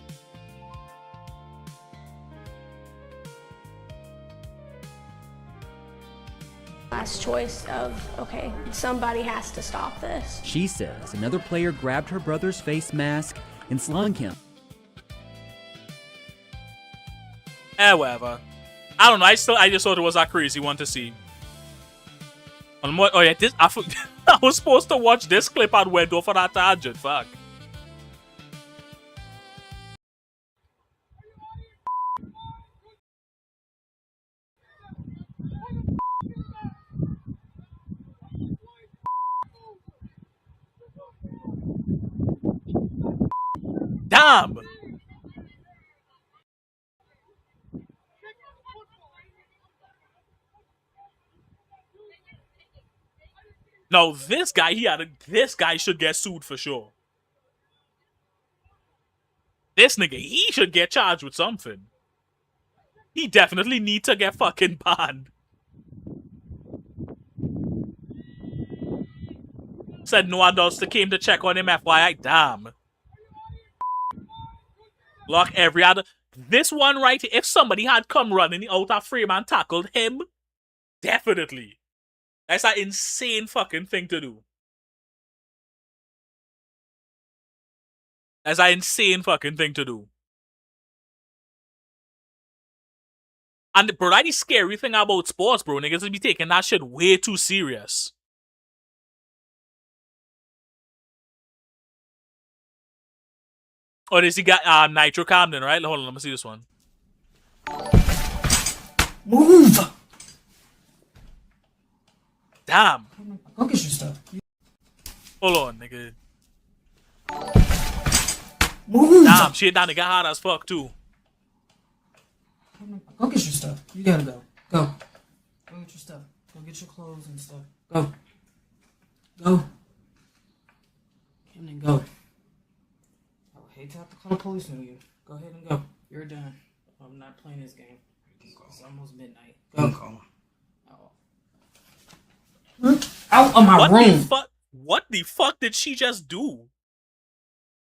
Last choice of, okay, somebody has to stop this. She says another player grabbed her brother's face mask and slung him. Whatever. I don't know. I just thought it was a crazy one to see. Oh yeah, I was supposed to watch this clip and went off on that tangent. Fuck. Damn. No, this guy should get sued for sure. This nigga, he should get charged with something. He definitely need to get fucking banned. Said no adults that came to check on him, FYI. Damn. Lock every other. This one right here, if somebody had come running out of frame and tackled him, definitely. That's an insane fucking thing to do. That's an insane fucking thing to do. And bro, that's the scary thing about sports, bro. Niggas will be taking that shit way too serious. Oh, this he got Nitro Camden, right? Hold on, let me see this one. Move! Damn. Go get your stuff. Hold on, nigga. Move! Damn, shit, that nigga hard as fuck, too. Go get your stuff. You gotta go. Go. Go get your stuff. Go get your clothes and stuff. Go. Go. and then go. I would hate to have to call the police on you. Go ahead and go. You're done. I'm not playing this game. It's almost midnight. Go. Out of my room. What the fuck did she just do?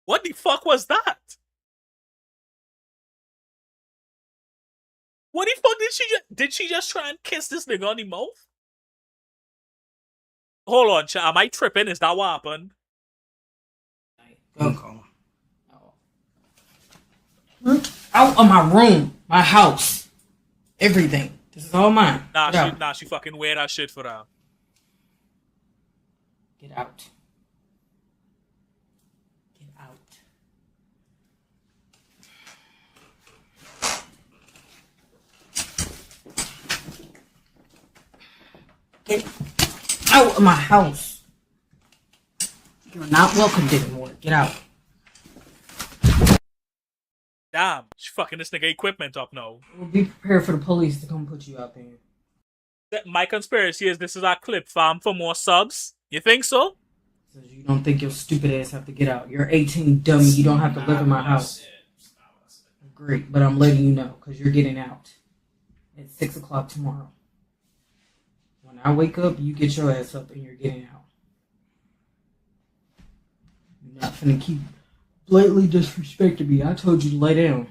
What the fuck was that? What the fuck did she just try and kiss this nigga on the mouth? Hold on, am I tripping? Is that what happened? Go. Out of my room, my house, everything. This is all mine. Nah, she fucking wear that shit for her. Get out. Get out. Get out of my house. You're not welcomed anymore. Get out. Damn, she fucking this nigga equipment up now. We'll be prepared for the police to come put you out there. My conspiracy is this is our clip farm for more subs. You think so? You don't think your stupid ass have to get out. You're 18, dummy. You don't have to live in my house. Great, but I'm letting you know because you're getting out at 6 o'clock tomorrow. When I wake up, you get your ass up and you're getting out. You're not gonna keep blatantly disrespecting me. I told you to lay down.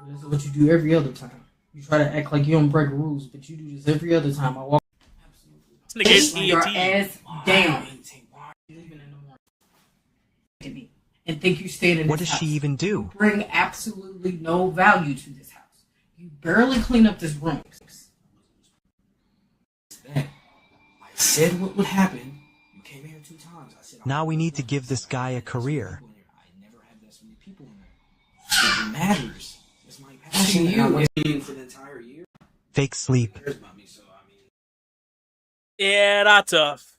This is what you do every other time. You try to act like you don't break rules, but you do this every other time. I walk. Lay your ass down. And think you stayed in this house. What does she even do? You bring absolutely no value to this house. You barely clean up this room. I said what would happen. You came here 2 times. I said Now we need to give this guy a career. I never had this many people in there. It matters. It's my passion. And I was in for the entire year. Fake sleep. Yeah, that's tough.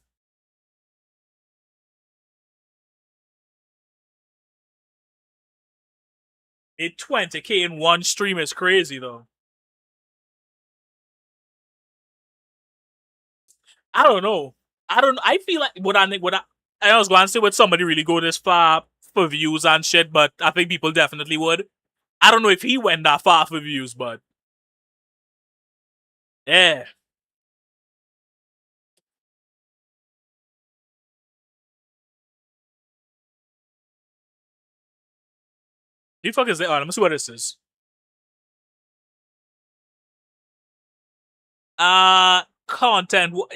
Made 20K in one stream is crazy though. I don't know. I feel like I was going to say would somebody really go this far for views and shit, but I think people definitely would. I don't know if he went that far for views, but yeah. The fuck is that? Alright, let me see what this is. Content. Would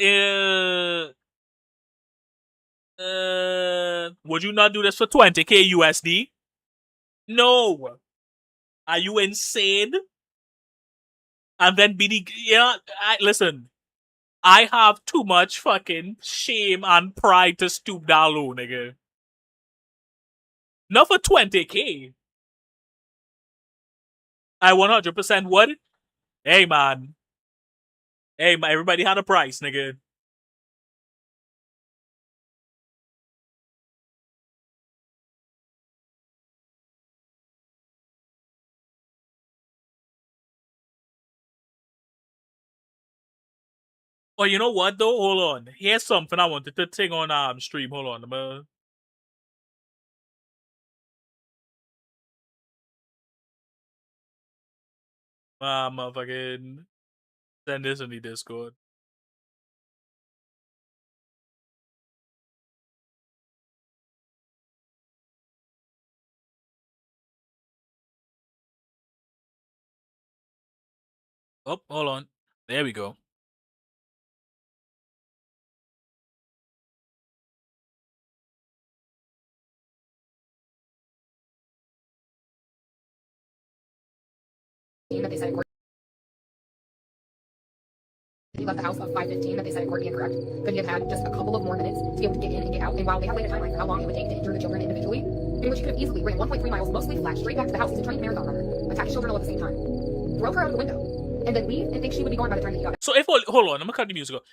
you not do this for 20K USD? No. Are you insane? And then listen. I have too much fucking shame and pride to stoop down low, nigga. Not for 20K. I 100% would. Hey, man. Hey, man, everybody had a price, nigga. Oh, you know what, though? Hold on. Here's something I wanted to take on stream. Hold on, man. Motherfucking send this in the Discord. Oh, hold on. There we go. That they said in court. He left the house of 5:15 that they said in court incorrect. Could he have had just a couple of more minutes to be able to get in and get out? And while they had laid a timeline for how long it would take to injure the children individually, in which he could have easily ran 1.3 miles, mostly flat, straight back to the house. He's a trained marathon runner. Attack his children all at the same time. Throw her out of the window. And then leave and think she would be gone by the time that he got out. So if all, hold on, I'm gonna cut the music off.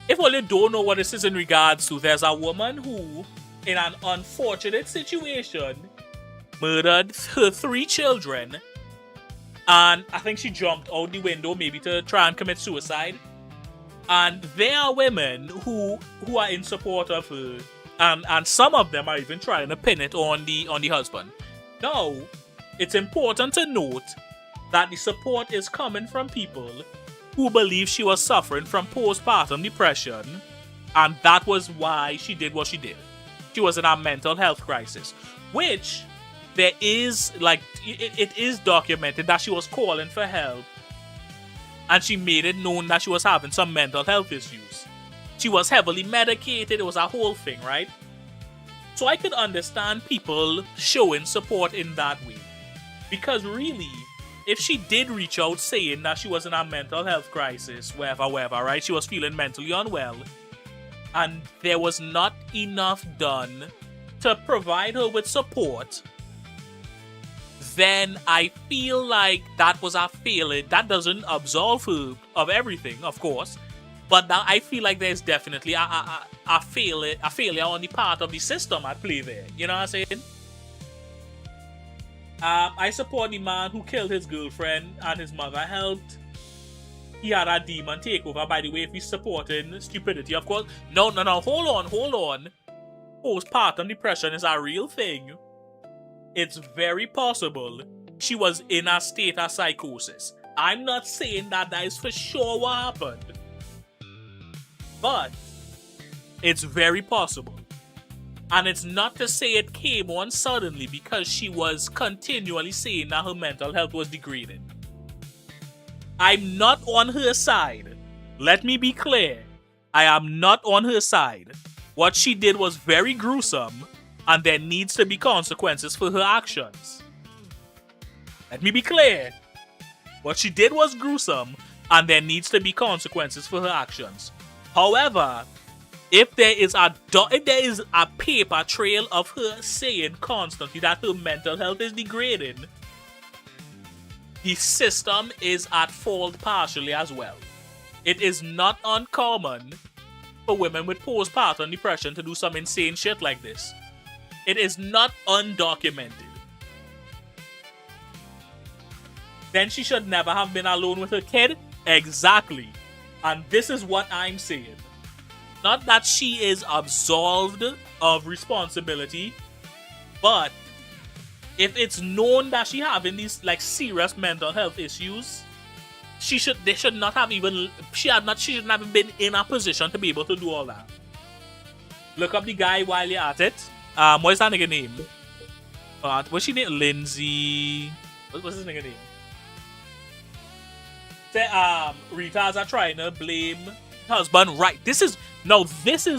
If all you don't know what this is in regards to, there's a woman who, in an unfortunate situation, murdered her 3 children. And I think she jumped out the window maybe to try and commit suicide. And there are women who are in support of her And some of them are even trying to pin it on the husband. No, it's important to note that the support is coming from people who believe she was suffering from postpartum depression, and that was why she did what she did. She was in a mental health crisis, which there is, like, it is documented that she was calling for help, and she made it known that she was having some mental health issues. She was heavily medicated. It was a whole thing, right? So I could understand people showing support in that way. Because really, if she did reach out saying that she was in a mental health crisis, wherever, right? She was feeling mentally unwell, and there was not enough done to provide her with support, then I feel like that was a failure. That doesn't absolve her of everything, of course, but that I feel like there's definitely a failure on the part of the system at play there. You know what I'm saying? I support the man who killed his girlfriend and his mother helped. He had a demon takeover. By the way, if he's supporting stupidity, of course. No, hold on. Postpartum depression is a real thing. It's very possible she was in a state of psychosis. I'm not saying that is for sure what happened, but it's very possible. And it's not to say it came on suddenly, because she was continually saying that her mental health was degrading. I'm not on her side. Let me be clear. I am not on her side. What she did was very gruesome, and there needs to be consequences for her actions. Let me be clear. What she did was gruesome, and there needs to be consequences for her actions. However, if there is a paper trail of her saying constantly that her mental health is degrading, the system is at fault partially as well. It is not uncommon for women with postpartum depression to do some insane shit like this. It is not undocumented. Then she should never have been alone with her kid? Exactly. And this is what I'm saying. Not that she is absolved of responsibility, but if it's known that she having these like serious mental health issues, she shouldn't have been in a position to be able to do all that. Look up the guy while you're at it. What's that nigga name? What's she name? Lindsay. What's his nigga name? Say, retards are trying to blame husband. Right. This is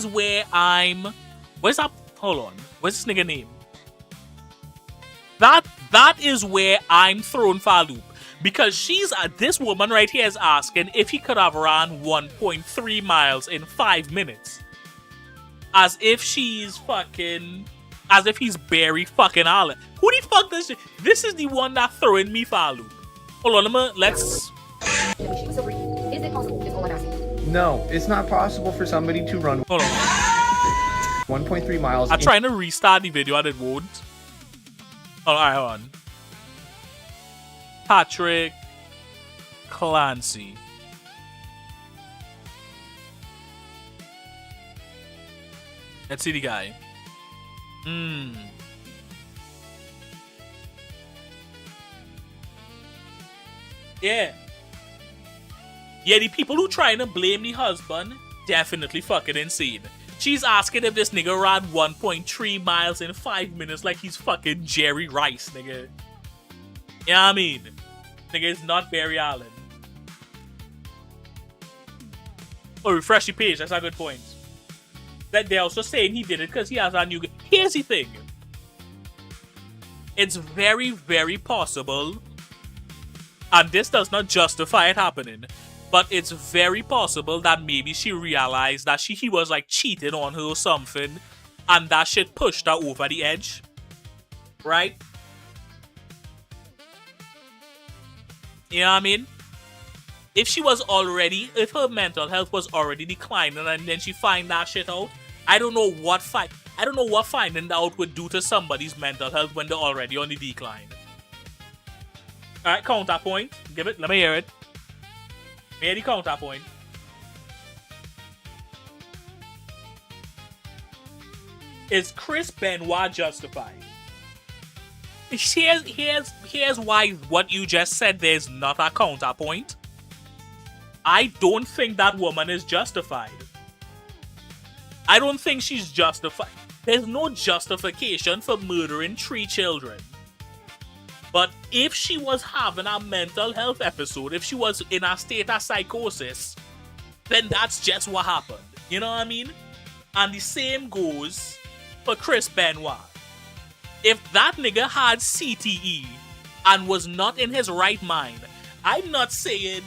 where I'm. Where's that? Hold on. What's this nigga name? That is where I'm thrown for a loop. Because this woman right here is asking if he could have ran 1.3 miles in 5 minutes. As if he's Barry fucking Allen. Who the fuck does she? This is the one that throwing me for a loop. Hold on, let's. Is it possible? Is all I'm asking. No, it's not possible for somebody to run. Hold on. 1.3 miles. I'm trying to restart the video and it won't. Alright, hold on. Patrick Clancy. Let's see the guy. Yeah. Yeah, the people who trying to blame the husband, definitely fucking insane. She's asking if this nigga ran 1.3 miles in 5 minutes like he's fucking Jerry Rice, nigga. You know what I mean? Nigga is not Barry Allen. Oh, refresh the page. That's a good point. That they're also saying he did it because he has a new... Here's the thing. It's very, very possible, and this does not justify it happening, but it's very possible that maybe she realized that he was like cheating on her or something, and that shit pushed her over the edge. Right? You know what I mean? If her mental health was already declining and then she find that shit out, I don't know what finding that out would do to somebody's mental health when they're already on the decline. Alright, counterpoint. Give it. Let me hear it. Hear the counterpoint. is Chris Benoit justified? Here's why what you just said there's not a counterpoint. I don't think that woman is justified. I don't think she's justified. There's no justification for murdering 3 children. But if she was having a mental health episode, if she was in a state of psychosis, then that's just what happened. You know what I mean? And the same goes for Chris Benoit. If that nigga had CTE and was not in his right mind, I'm not saying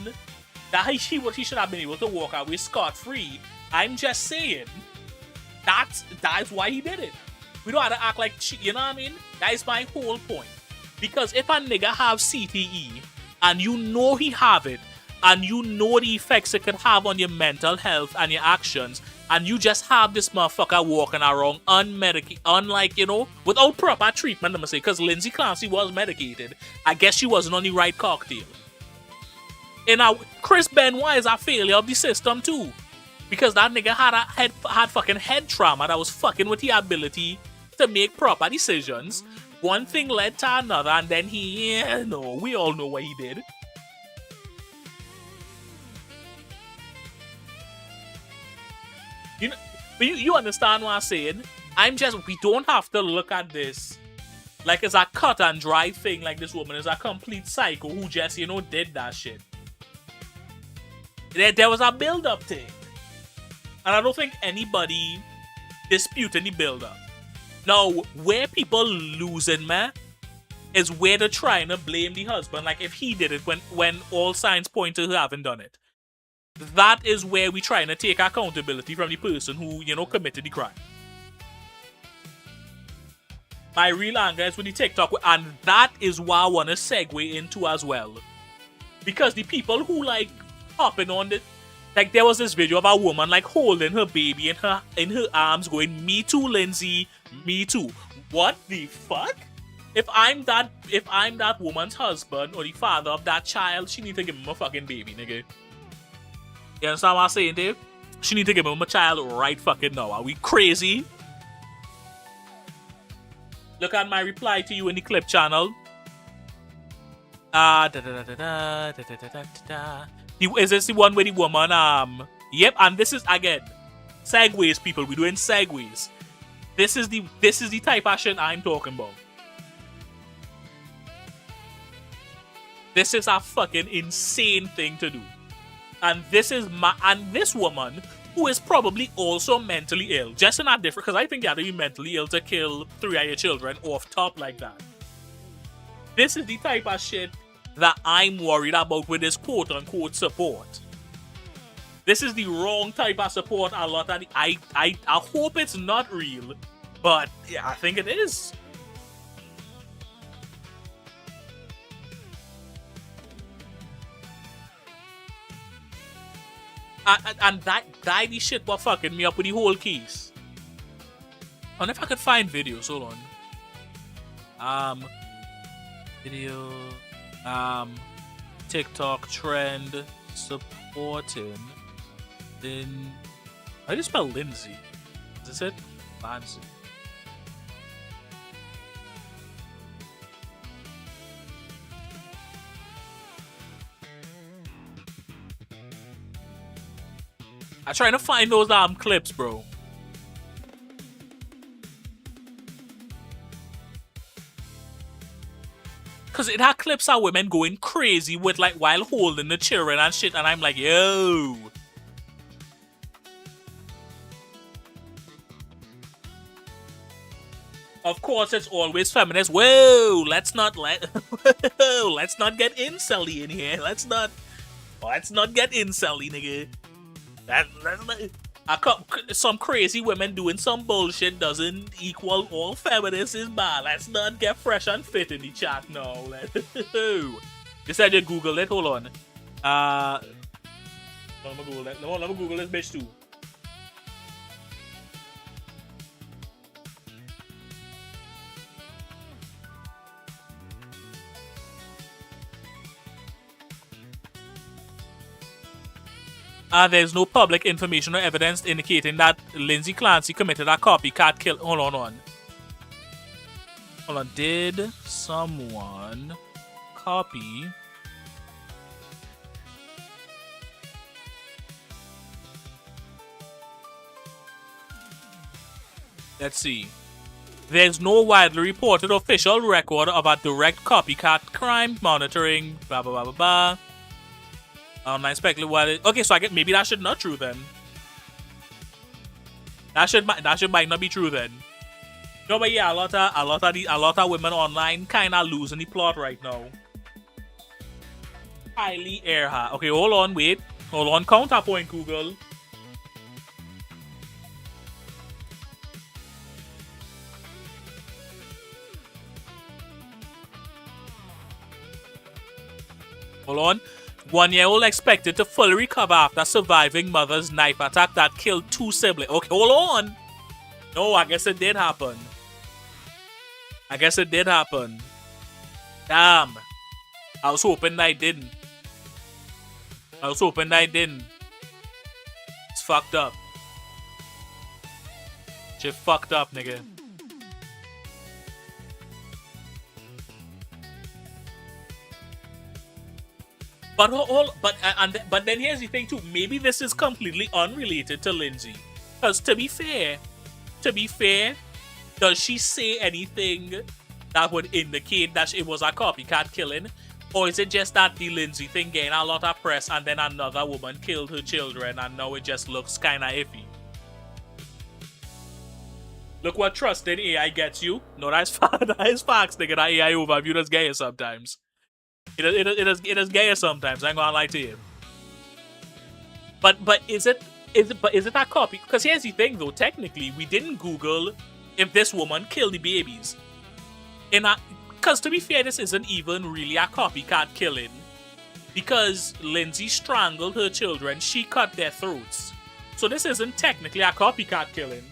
that he should have been able to walk away scot-free. I'm just saying that's why he did it. We don't have to act like, you know what I mean? That is my whole point. Because if a nigga have CTE and you know he have it and you know the effects it could have on your mental health and your actions, and you just have this motherfucker walking around unmedicated, unlike, you know, without proper treatment, I'm gonna say, because Lindsay Clancy was medicated. I guess she wasn't on the right cocktail. And now Chris Benoit is a failure of the system too. Because that nigga had fucking head trauma that was fucking with the ability to make proper decisions. One thing led to another, and then we all know what he did. You know, but you understand what I'm saying? We don't have to look at this like it's a cut and dry thing, like this woman is a complete psycho who just, you know, did that shit. There was a build-up thing. And I don't think anybody disputing the build-up. Now, where people losing, man, is where they're trying to blame the husband, like if he did it when all signs point to her having done it. That is where we're trying to take accountability from the person who, you know, committed the crime. My real anger is with the TikTok, and that is why I want to segue into as well. Because the people who, like, hopping on the... Like, there was this video of a woman, like, holding her baby in her arms going, "Me too, Lindsay, me too." What the fuck? If I'm that woman's husband or the father of that child, she need to give him a fucking baby, nigga. You understand what I'm saying, Dave? She need to give him a child right fucking now. Are we crazy? Look at my reply to you in the clip channel. Is this the one with the woman? Yep, and this is, again, segues, people. We're doing segues. This is the type of shit I'm talking about. This is a fucking insane thing to do. And this woman, who is probably also mentally ill, just in a different, because I think you have to be mentally ill to kill 3 of your children off top like that. This is the type of shit that I'm worried about with this quote-unquote support. This is the wrong type of support a lot of I hope it's not real, but yeah, I think it is. And that the shit was fucking me up with the whole case. I wonder if I could find videos. Hold on. Video. TikTok trend supporting Lynn. How do you spell Lindsay? Is this it? Fancy. I'm trying to find those clips, bro. Cause it had clips of women going crazy with, like, while holding the children and shit, and I'm like, yo. Of course, it's always feminist. Whoa, let's not get incelly in here. Let's not get incelly, nigga. That's not, some crazy women doing some bullshit doesn't equal all feminists is bad. Let's not get fresh and fit in the chat now. You said you Googled it. Hold on. Let me Google that. No, let me Google this bitch too. There's no public information or evidence indicating that Lindsay Clancy committed a copycat kill. Hold on. Hold on. Did someone copy Let's see. There's no widely reported official record of a direct copycat crime monitoring blah blah blah blah blah. Online speculate. Okay, so I get maybe that should not true then. That should might not be true then. No, but yeah, a lot of women online kind of losing the plot right now. Kylie Earhart. Okay, hold on, wait, hold on. Counterpoint, Google. Hold on. 1-year-old expected to fully recover after surviving mother's knife attack that killed 2 siblings. Okay, hold on. No, I guess it did happen. Damn. I was hoping that I didn't. It's fucked up. Shit fucked up, nigga. But then here's the thing too. Maybe this is completely unrelated to Lindsay. Because to be fair, does she say anything that would indicate that it was a copycat killing? Or is it just that the Lindsay thing getting a lot of press and then another woman killed her children and now it just looks kinda iffy? Look what trusted AI gets you. No, that's facts, nigga. That AI overview does get you sometimes. It is gay sometimes. I ain't gonna lie to you. But is it a copy? Because here's the thing though. Technically, we didn't Google if this woman killed the babies. Because to be fair, this isn't even really a copycat killing. Because Lindsay strangled her children, she cut their throats. So this isn't technically a copycat killing.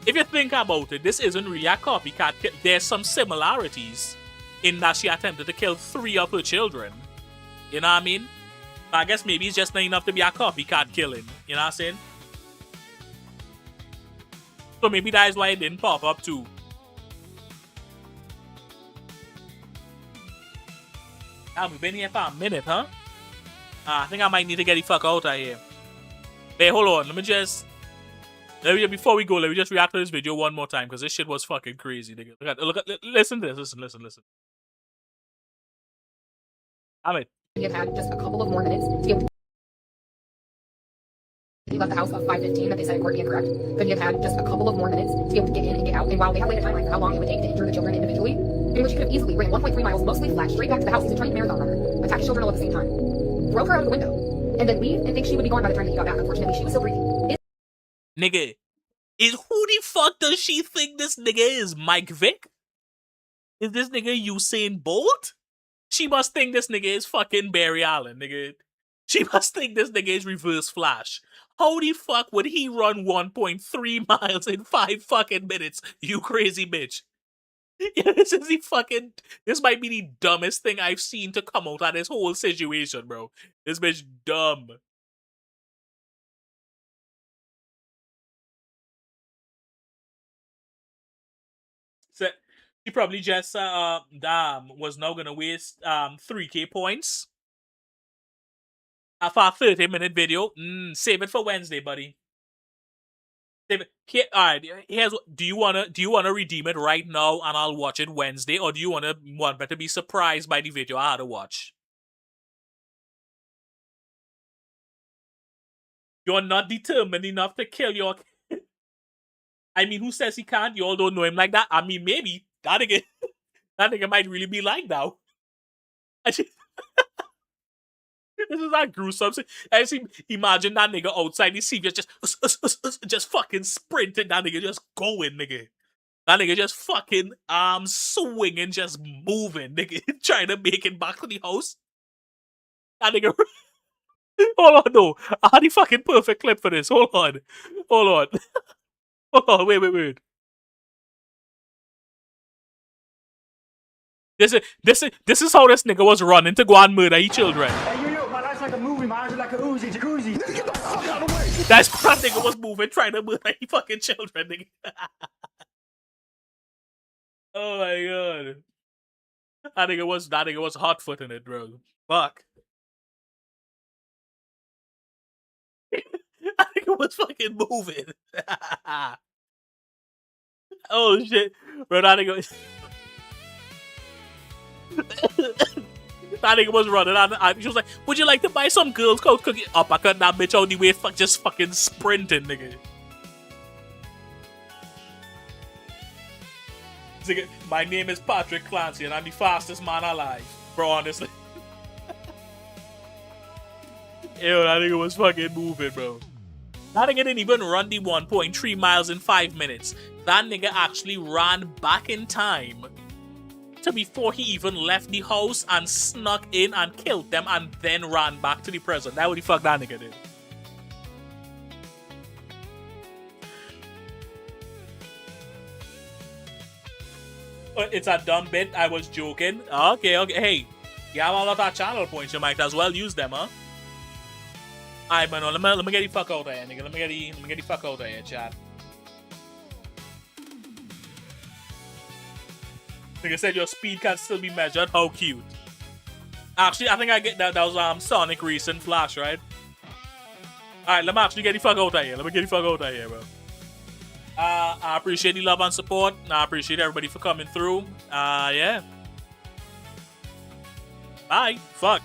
If you think about it, this isn't really a copycat. There's some similarities in that she attempted to kill 3 of her children. You know what I mean? But I guess maybe it's just not enough to be a copycat killing. You know what I'm saying? So maybe that is why it didn't pop up too. We've been here for a minute, huh? I think I might need to get the fuck out of here. Hey, hold on. Before we go, let me just react to this video one more time because this shit was fucking crazy, nigga. Listen to this. Listen. We have had just a couple of more minutes to be able to. He left the house of 5:15 that they said in court be incorrect. But he have had just a couple of more minutes to be able to get in and get out. And while they have laid a timeline for how long it would take to injure the children individually, in which he could have easily ran 1.3 miles, mostly flat, straight back to the house. He's a trained marathon runner. Attack his children all at the same time. Throw her out of the window. And then leave and think she would be gone by the time that he got back. Unfortunately, she was still breathing. Nigga, who the fuck does she think this nigga is? Mike Vick? Is this nigga Usain Bolt? She must think this nigga is fucking Barry Allen, nigga. She must think this nigga is Reverse Flash. How the fuck would he run 1.3 miles in 5 fucking minutes, you crazy bitch? Yeah, this might be the dumbest thing I've seen to come out of this whole situation, bro. This bitch dumb. So, she probably just was now gonna waste 3K points for a 30-minute video. Save it for Wednesday, buddy. Save it. Here, alright, here's do you wanna redeem it right now and I'll watch it Wednesday, or do you want me to be surprised by the video I had to watch? You're not determined enough to kill your kid. I mean, who says he can't? You all don't know him like that. I mean, maybe that nigga might really be like now. This is that gruesome. I see, imagine that nigga outside the CV just fucking sprinting. That nigga just going, nigga. That nigga just fucking arms swinging, just moving, nigga, trying to make it back to the house. That nigga. Hold on, no. I had the fucking perfect clip for this. Hold on. Hold on, wait. This is how this nigga was running to go and murder his children. Hey, man, I It's like a movie, man. Like a Uzi, jacuzzi. Nigga, get the fuck out of the way. That's what that nigga was moving, trying to move like fucking children, nigga. Oh my god. That nigga was hot footing it, bro. Fuck. That nigga was fucking moving. Oh shit. Bro, that nigga that nigga was running out. She was like, would you like to buy some Girl Scout cookie? Up, I cut that bitch on the way, just fucking sprinting, nigga. My name is Patrick Clancy and I'm the fastest man alive. Bro, honestly. Ew, that nigga was fucking moving, bro. That nigga didn't even run the 1.3 miles in 5 minutes. That nigga actually ran back in time to before he even left the house and snuck in and killed them and then ran back to the present. That's what the fuck that nigga did. It's a dumb bit. I was joking. Okay. Hey, you have all of our channel points. You might as well use them, huh? Alright, man. Let me get the fuck out of here, nigga. Let me get the fuck out of here, chat. Nigga said your speed can still be measured. How cute. Actually, I think I get that. That was Sonic recent Flash, right? Alright, let me actually get the fuck out of here. Bro. I appreciate the love and support. I appreciate everybody for coming through. Yeah. Bye. Fuck.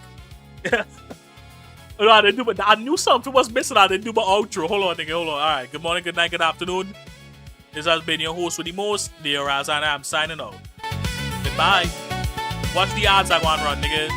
No, I didn't do, but I knew something was missing. I didn't do my outro. Hold on, nigga. Hold on. Alright. Good morning, good night, good afternoon. This has been your host with the most, Leo Raz, and I'm signing out. Goodbye. Watch the ads I want to run, nigga.